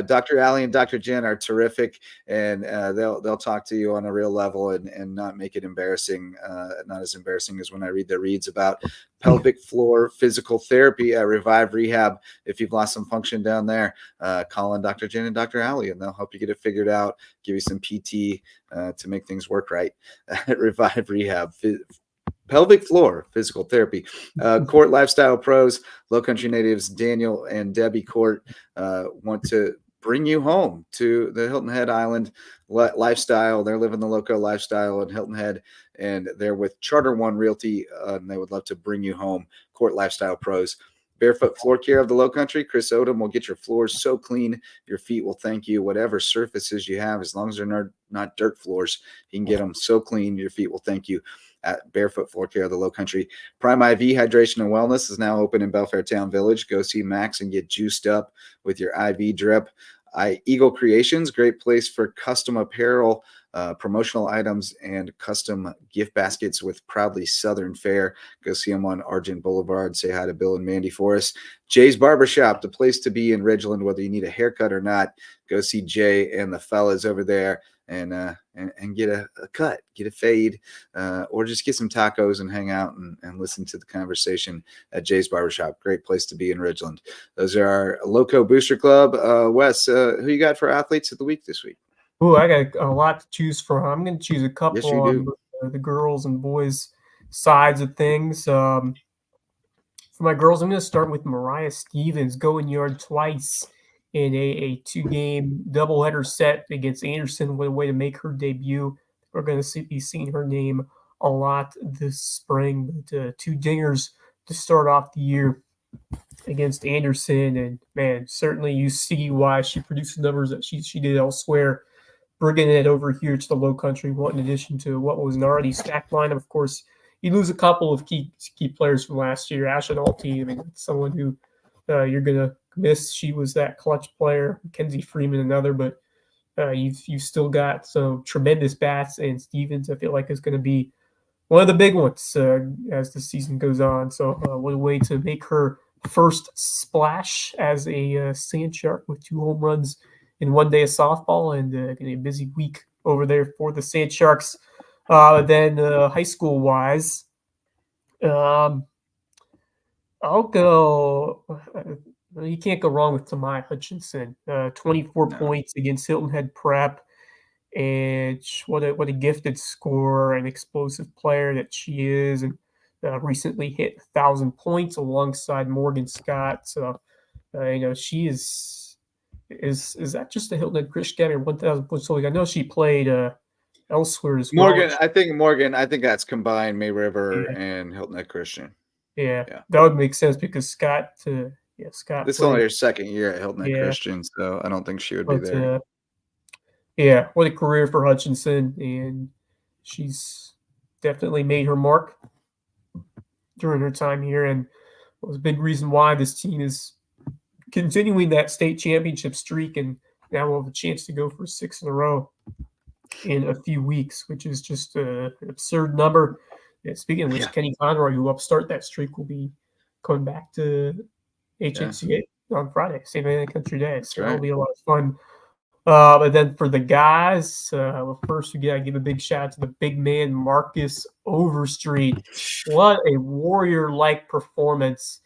Dr. Allie and Dr. Jen are terrific, and they'll talk to you on a real level and not make it embarrassing, not as embarrassing as when I read their reads about pelvic floor physical therapy at Revive Rehab. If you've lost some function down there, call on Dr. Jen and Dr. Allie, and they'll help you get it figured out, give you some PT to make things work right at Revive Rehab. Pelvic floor physical therapy. Court Lifestyle Pros, Lowcountry natives Daniel and Debbie Court want to bring you home to the Hilton Head Island lifestyle. They're living the Lowco lifestyle in Hilton Head, and they're with Charter One Realty, and they would love to bring you home. Court Lifestyle Pros. Barefoot Floor Care of the Lowcountry. Chris Odom will get your floors so clean, your feet will thank you. Whatever surfaces you have, as long as they're not dirt floors, you can get them so clean, your feet will thank you. At Barefoot Floor Care of the Lowcountry. Prime IV Hydration and Wellness is now open in Belfair Town Village. Go see Max and get juiced up with your IV drip. Eagle Creations, great place for custom apparel, promotional items, and custom gift baskets with proudly Southern fare. Go see them on Argent Boulevard. Say hi to Bill and Mandy for us. Jay's Barbershop, the place to be in Ridgeland, whether you need a haircut or not. Go see Jay and the fellas over there and get a cut, get a fade, or just get some tacos and hang out and listen to the conversation at Jay's Barbershop. Great place to be in Ridgeland. Those are our Lowco Booster Club. Wes, who you got for athletes of the week this week? Oh, I got a lot to choose from. I'm going to choose a couple Yes, you do. on the girls and boys sides of things. For my girls, I'm going to start with Mariah Stevens, going yard twice in a 2-game doubleheader set against Anderson. What a way to make her debut. We're going to be seeing her name a lot this spring. But 2 dingers to start off the year against Anderson. And, man, certainly you see why she produced the numbers that she did elsewhere, bringing it over here to the Lowcountry, in addition to what was an already stacked lineup. Of course, you lose a couple of key players from last year. Ashton Alty, I mean, someone who you're going to miss. She was that clutch player. Kenzie Freeman, another, but you've still got some tremendous bats, and Stevens, I feel like, is going to be one of the big ones as the season goes on. So what a way to make her first splash as a Sand Shark with 2 home runs in 1 day of softball, and a busy week over there for the Sand Sharks. Then high school wise, I'll go. You can't go wrong with Tamai Hutchinson. 24 points against Hilton Head Prep, and what a gifted scorer and explosive player that she is, and recently hit 1,000 points alongside Morgan Scott. So she is that just the Hilton Head Christian Academy 1,000 points? So I know she played elsewhere as well. Morgan, I think that's combined May River and Hilton Head Christian. Yeah, that would make sense because Scott. Scott. This is only her second year at Hilton Head Christian, so I don't think she would be there. What a career for Hutchinson, and she's definitely made her mark during her time here, and it was a big reason why this team is continuing that state championship streak, and now we'll have a chance to go for 6 in a row in a few weeks, which is just an absurd number. And speaking of which, Kenny Conroy, who upstart that streak, will be coming back to HHCA on Friday, St. Anthony Country Day. So that'll be a lot of fun. But then for the guys, first we got to give a big shout out to the big man, Marcus Overstreet. What a warrior-like performance.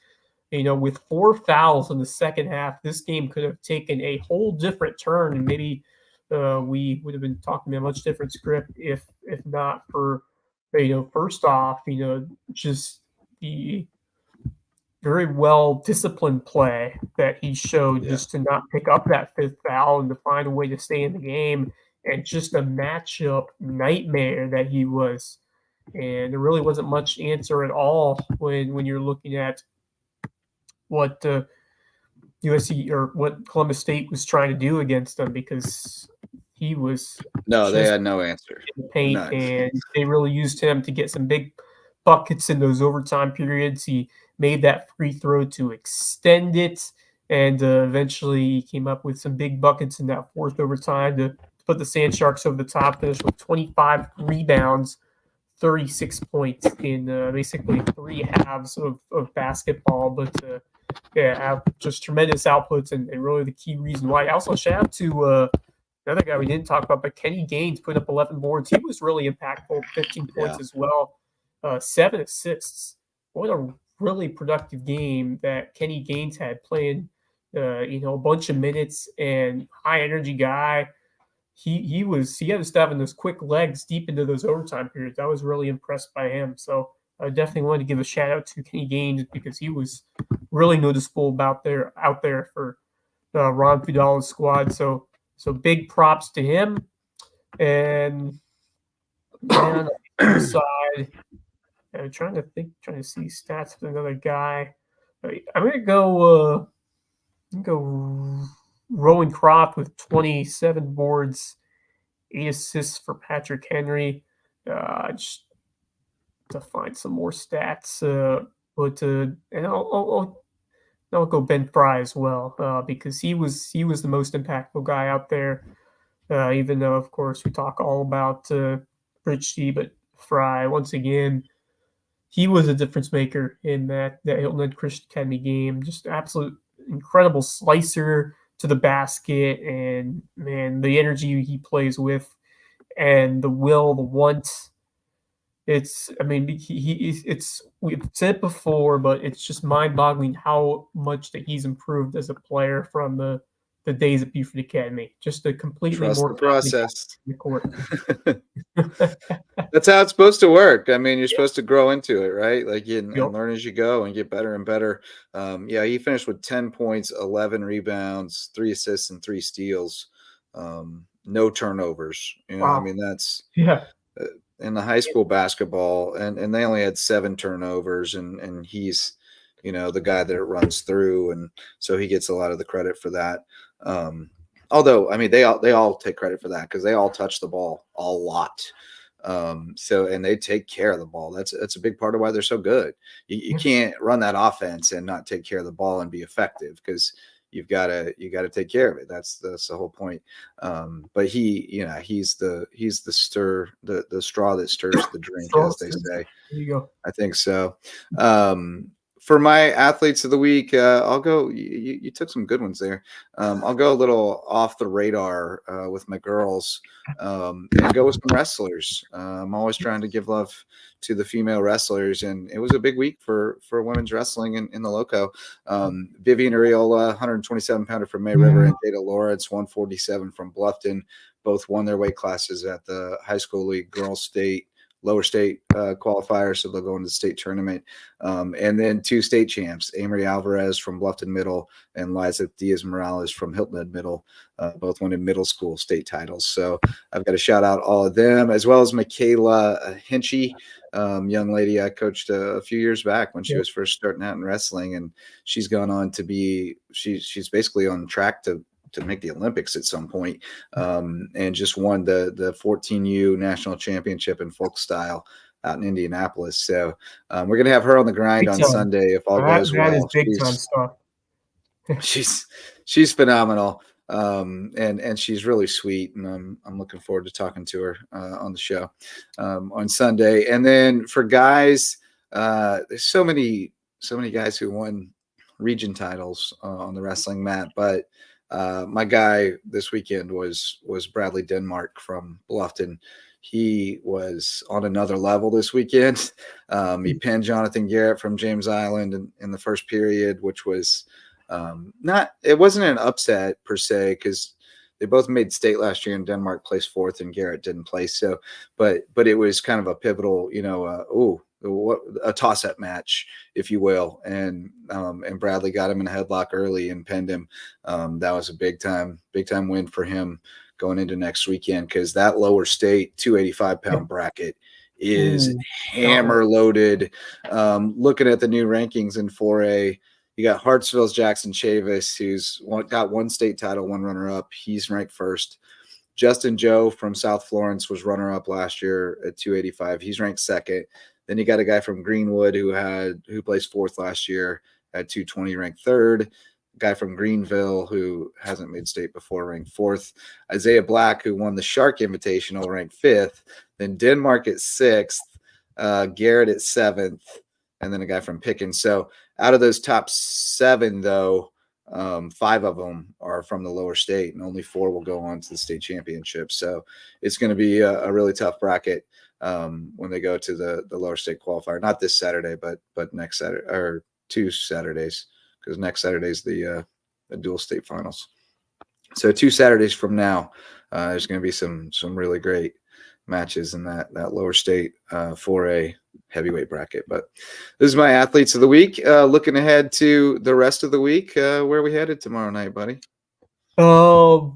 With 4 fouls in the second half, this game could have taken a whole different turn, and maybe we would have been talking about a much different script if not for, first off, just the very well disciplined play that he showed just to not pick up that 5th foul and to find a way to stay in the game, and just a matchup nightmare that he was. And there really wasn't much answer at all when you're looking at what USC or what Columbus State was trying to do against them, because he was they had no answer in the paint. None. And they really used him to get some big buckets in those overtime periods. He made that free throw to extend it, and eventually he came up with some big buckets in that 4th overtime to put the Sand Sharks over the top, finished with 25 rebounds 36 points in basically 3 halves of basketball. But just tremendous outputs and really the key reason why. Also, shout out to another guy we didn't talk about, but Kenny Gaines put up 11 boards. He was really impactful, 15 points as well, 7 assists. What a really productive game that Kenny Gaines had, playing a bunch of minutes, and high energy guy. He had to stuff in those quick legs deep into those overtime periods. I was really impressed by him. So I definitely wanted to give a shout out to Kenny Gaines because he was really noticeable out there for Ron Fudala's squad. So big props to him. And on the other side, I'm trying to see stats for another guy. I'm gonna go Rowan Croft with 27 boards, 8 assists for Patrick Henry. Just to find some more stats, and I'll go Ben Fry as well, because he was the most impactful guy out there. Even though, of course, we talk all about Bridge, but Fry, once again, he was a difference maker in that Hilton Head Christian Academy game. Just absolute incredible slicer to the basket, and man, the energy he plays with, and the will, the want. We've said it before, but it's just mind-boggling how much that he's improved as a player from the days at Buford Academy. Just a completely Trust more the process. in the court. That's how it's supposed to work. I mean, you're supposed to grow into it, right? Like and Yep. learn as you go and get better and better. He finished with 10 points, 11 rebounds, 3 assists, and 3 steals. No turnovers. Wow. I mean, that's Yeah. in the high school basketball, and they only had 7 turnovers, and he's the guy that it runs through, and so he gets a lot of the credit for that. Although, I mean, they all take credit for that because they all touch the ball a lot. And they take care of the ball. That's a big part of why they're so good. You can't run that offense and not take care of the ball and be effective, because you got to take care of it. That's the whole point. But he's the straw that stirs the drink, as they say. There you go. I think so. For my athletes of the week, I'll go. You took some good ones there. I'll go a little off the radar with my girls, and go with some wrestlers. I'm always trying to give love to the female wrestlers, and it was a big week for women's wrestling in the Loco. Vivian Ariola, 127-pounder from May River, and Jada Lawrence, 147 from Bluffton, both won their weight classes at the high school league girls state. Lower state qualifiers, so they'll go into the state tournament. And then 2 state champs, Amory Alvarez from Bluffton Middle and Liza Diaz-Morales from Hilton Head Middle, both won in middle school state titles. So I've got to shout out all of them, as well as Michaela Hinchy, young lady I coached a few years back when she was first starting out in wrestling, and she's gone on to be she's basically on track to make the Olympics at some point, and just won the 14U national championship in folk style out in Indianapolis. So we're going to have her on the grind on Sunday if all goes well. That is big time stuff. She's phenomenal. And she's really sweet, and I'm looking forward to talking to her on the show on Sunday. And then for guys, there's so many guys who won region titles on the wrestling mat, but my guy this weekend was Bradley Denmark from Bluffton. He was on another level this weekend. He pinned Jonathan Garrett from James Island in the first period, which was it wasn't an upset per se, because they both made state last year and Denmark placed 4th and Garrett didn't place. So, but it was kind of a pivotal, a toss-up match, if you will, and Bradley got him in a headlock early and pinned him. That was a big time win for him going into next weekend, because that lower state 285-pound bracket is hammer loaded. Looking at the new rankings in 4A, you got Hartsville's Jackson Chavis, who's got 1 state title, 1 runner-up. He's ranked 1st. Justin Joe from South Florence was runner-up last year at 285. He's ranked 2nd. Then you got a guy from Greenwood who placed 4th last year at 220, ranked 3rd. A guy from Greenville who hasn't made state before, ranked 4th. Isaiah Black, who won the Shark Invitational, ranked 5th. Then Denmark at 6th. Garrett at 7th, and then a guy from Pickens. So out of those top 7, though, 5 of them are from the lower state, and only 4 will go on to the state championship. So it's going to be a really tough bracket when they go to the lower state qualifier. Not this Saturday, but next Saturday, or 2 Saturdays, because next Saturday is the dual state finals. So 2 Saturdays from now, there's going to be some really great matches in that lower state for a heavyweight bracket. But this is my athletes of the week. Looking ahead to the rest of the week, where are we headed tomorrow night, buddy? I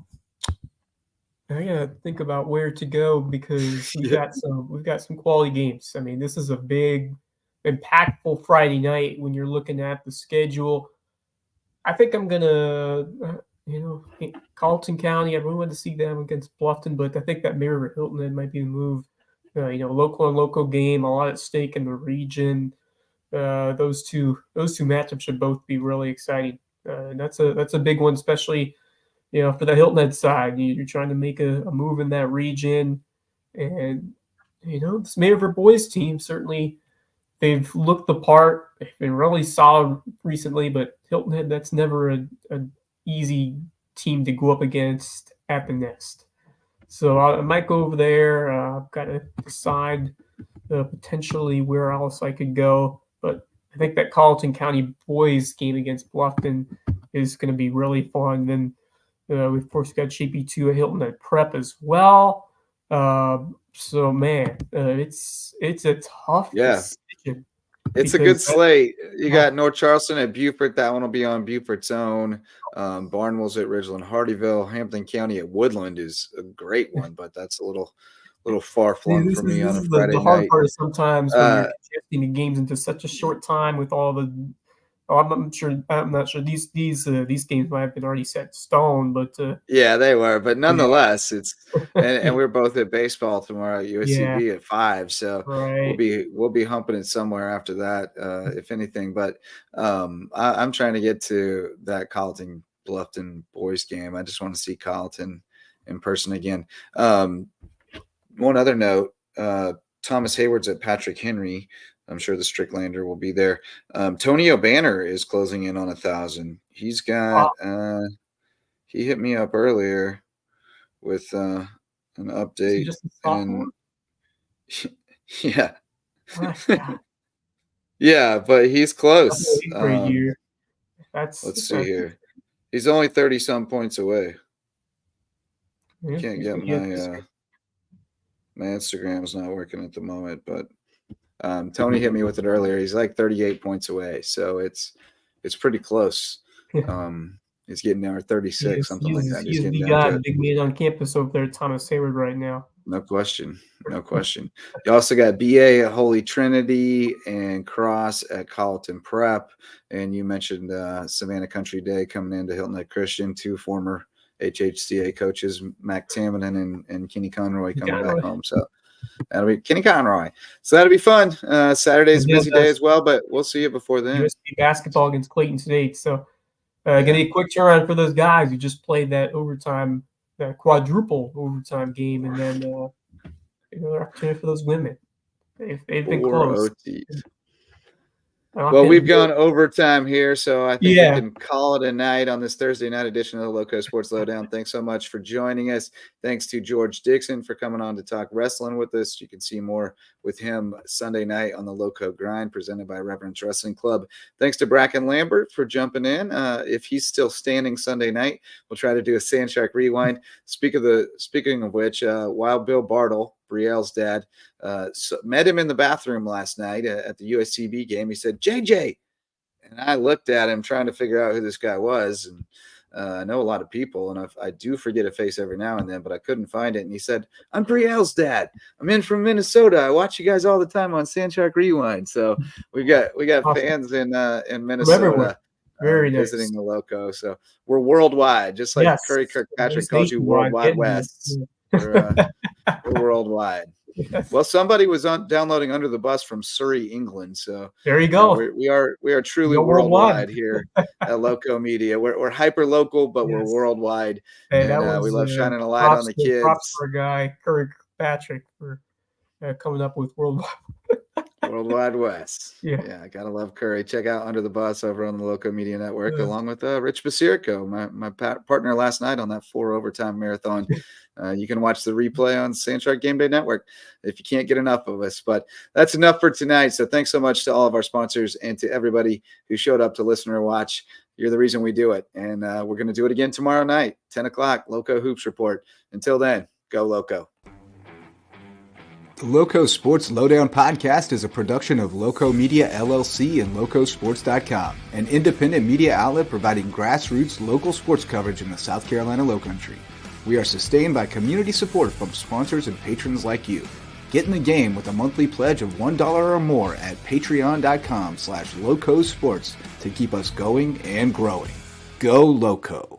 gotta think about where to go because we've got some quality games. I mean, this is a big, impactful Friday night when you're looking at the schedule. I think I'm gonna, Carleton County. I really want to see them against Bluffton, but I think that Mary Hilton Head might be the move. Local and local game, a lot at stake in the region. Those two matchups should both be really exciting. And that's a big one, especially for the Hilton Head side. You're trying to make a move in that region, and this Maryville boys team certainly. They've looked the part. They've been really solid recently, but Hilton Head, that's never an easy team to go up against at the Nest. So I might go over there. I've got to decide potentially where else I could go. But I think that Carleton County boys game against Bluffton is going to be really fun. Then we've, of course, got GP2 at Hilton Head Prep as well. So, man, it's a tough decision. It's a good slate. You got North Charleston at Beaufort. That one will be on Beaufort's own. Barnwell's at Ridgeland Hardyville. Hampton County at Woodland is a great one, but that's a little far-flung for me on a Friday night. The hard part is sometimes when you're shifting the games into such a short time with all the I'm not sure these games might have been already set in stone, but yeah, they were. But nonetheless, it's and we're both at baseball tomorrow at USCB at 5, so we'll be humping it somewhere after that, if anything. But I'm trying to get to that Carleton Bluffton boys game. I just want to see Carleton in person again. One other note: Thomas Hayward's at Patrick Henry. I'm sure the Stricklander will be there. Tony O'Banner is closing in on 1,000. He's got he hit me up earlier with an update. Just a sophomore? Yeah. Yeah, but he's close. For a year. Let's see here. He's only 30-some points away. Can't get my Instagram's not working at the moment, but Tony hit me with it earlier. He's like 38 points away, so it's pretty close. He's getting down to 36, something like that. He's the big man on campus over there, Thomas Hayward, right now. No question. You also got BA at Holy Trinity and Cross at Carleton Prep, and you mentioned Savannah Country Day coming into Hilton Head Christian. 2 former HHCA coaches, Mac Tamminen and Kenny Conroy, coming back home. So that'll be Kenny Conroy. So that'll be fun. Saturday's a busy day as well, but we'll see you before then. USC basketball against Clayton State. So gonna be a quick turnaround for those guys who just played that overtime, that quadruple overtime game, and then another opportunity for those women. They've been close. Well, we've gone overtime here, so I think we can call it a night on this Thursday night edition of the Loco Sports Lowdown. Thanks so much for joining us. Thanks to George Dixon for coming on to talk wrestling with us. You can see more with him Sunday night on the Loco Grind, presented by Reverence Wrestling Club. Thanks to Bracken Lambert for jumping in. If he's still standing Sunday night, we'll try to do a Sand Shark rewind. Speaking of which, Wild Bill Bartle, Brielle's dad, met him in the bathroom last night at the USCB game. He said, JJ. And I looked at him trying to figure out who this guy was. And I know a lot of people, and I do forget a face every now and then, but I couldn't find it. And he said, I'm Brielle's dad. I'm in from Minnesota. I watch you guys all the time on Sand Shark Rewind. So we got awesome fans in Minnesota. Very nice. Visiting the Loco. So we're worldwide, just like Curry Kirkpatrick calls you Worldwide West. We're worldwide. Yes. Well, somebody was downloading Under the Bus from Surrey, England. So there you go. We are truly worldwide here at Loco Media. We're hyper local, but we're worldwide. Hey, and we love shining a light on the kids. Props for a guy, Curry Kirkpatrick, for coming up with worldwide. World Wide West. Yeah. Yeah, I gotta love Curry. Check out Under the Bus over on the Lowco Media Network, along with Rich Basirico, my partner last night on that 4 overtime marathon. You can watch the replay on Sandstrike Game Day Network if you can't get enough of us. But that's enough for tonight. So thanks so much to all of our sponsors and to everybody who showed up to listen or watch. You're the reason we do it. And we're going to do it again tomorrow night, 10 o'clock, Lowco Hoops Report. Until then, go Lowco. The Lowco Sports Lowdown podcast is a production of Lowco Media LLC and LowcoSports.com, an independent media outlet providing grassroots local sports coverage in the South Carolina Lowcountry. We are sustained by community support from sponsors and patrons like you. Get in the game with a monthly pledge of $1 or more at patreon.com/LowcoSports to keep us going and growing. Go Lowco.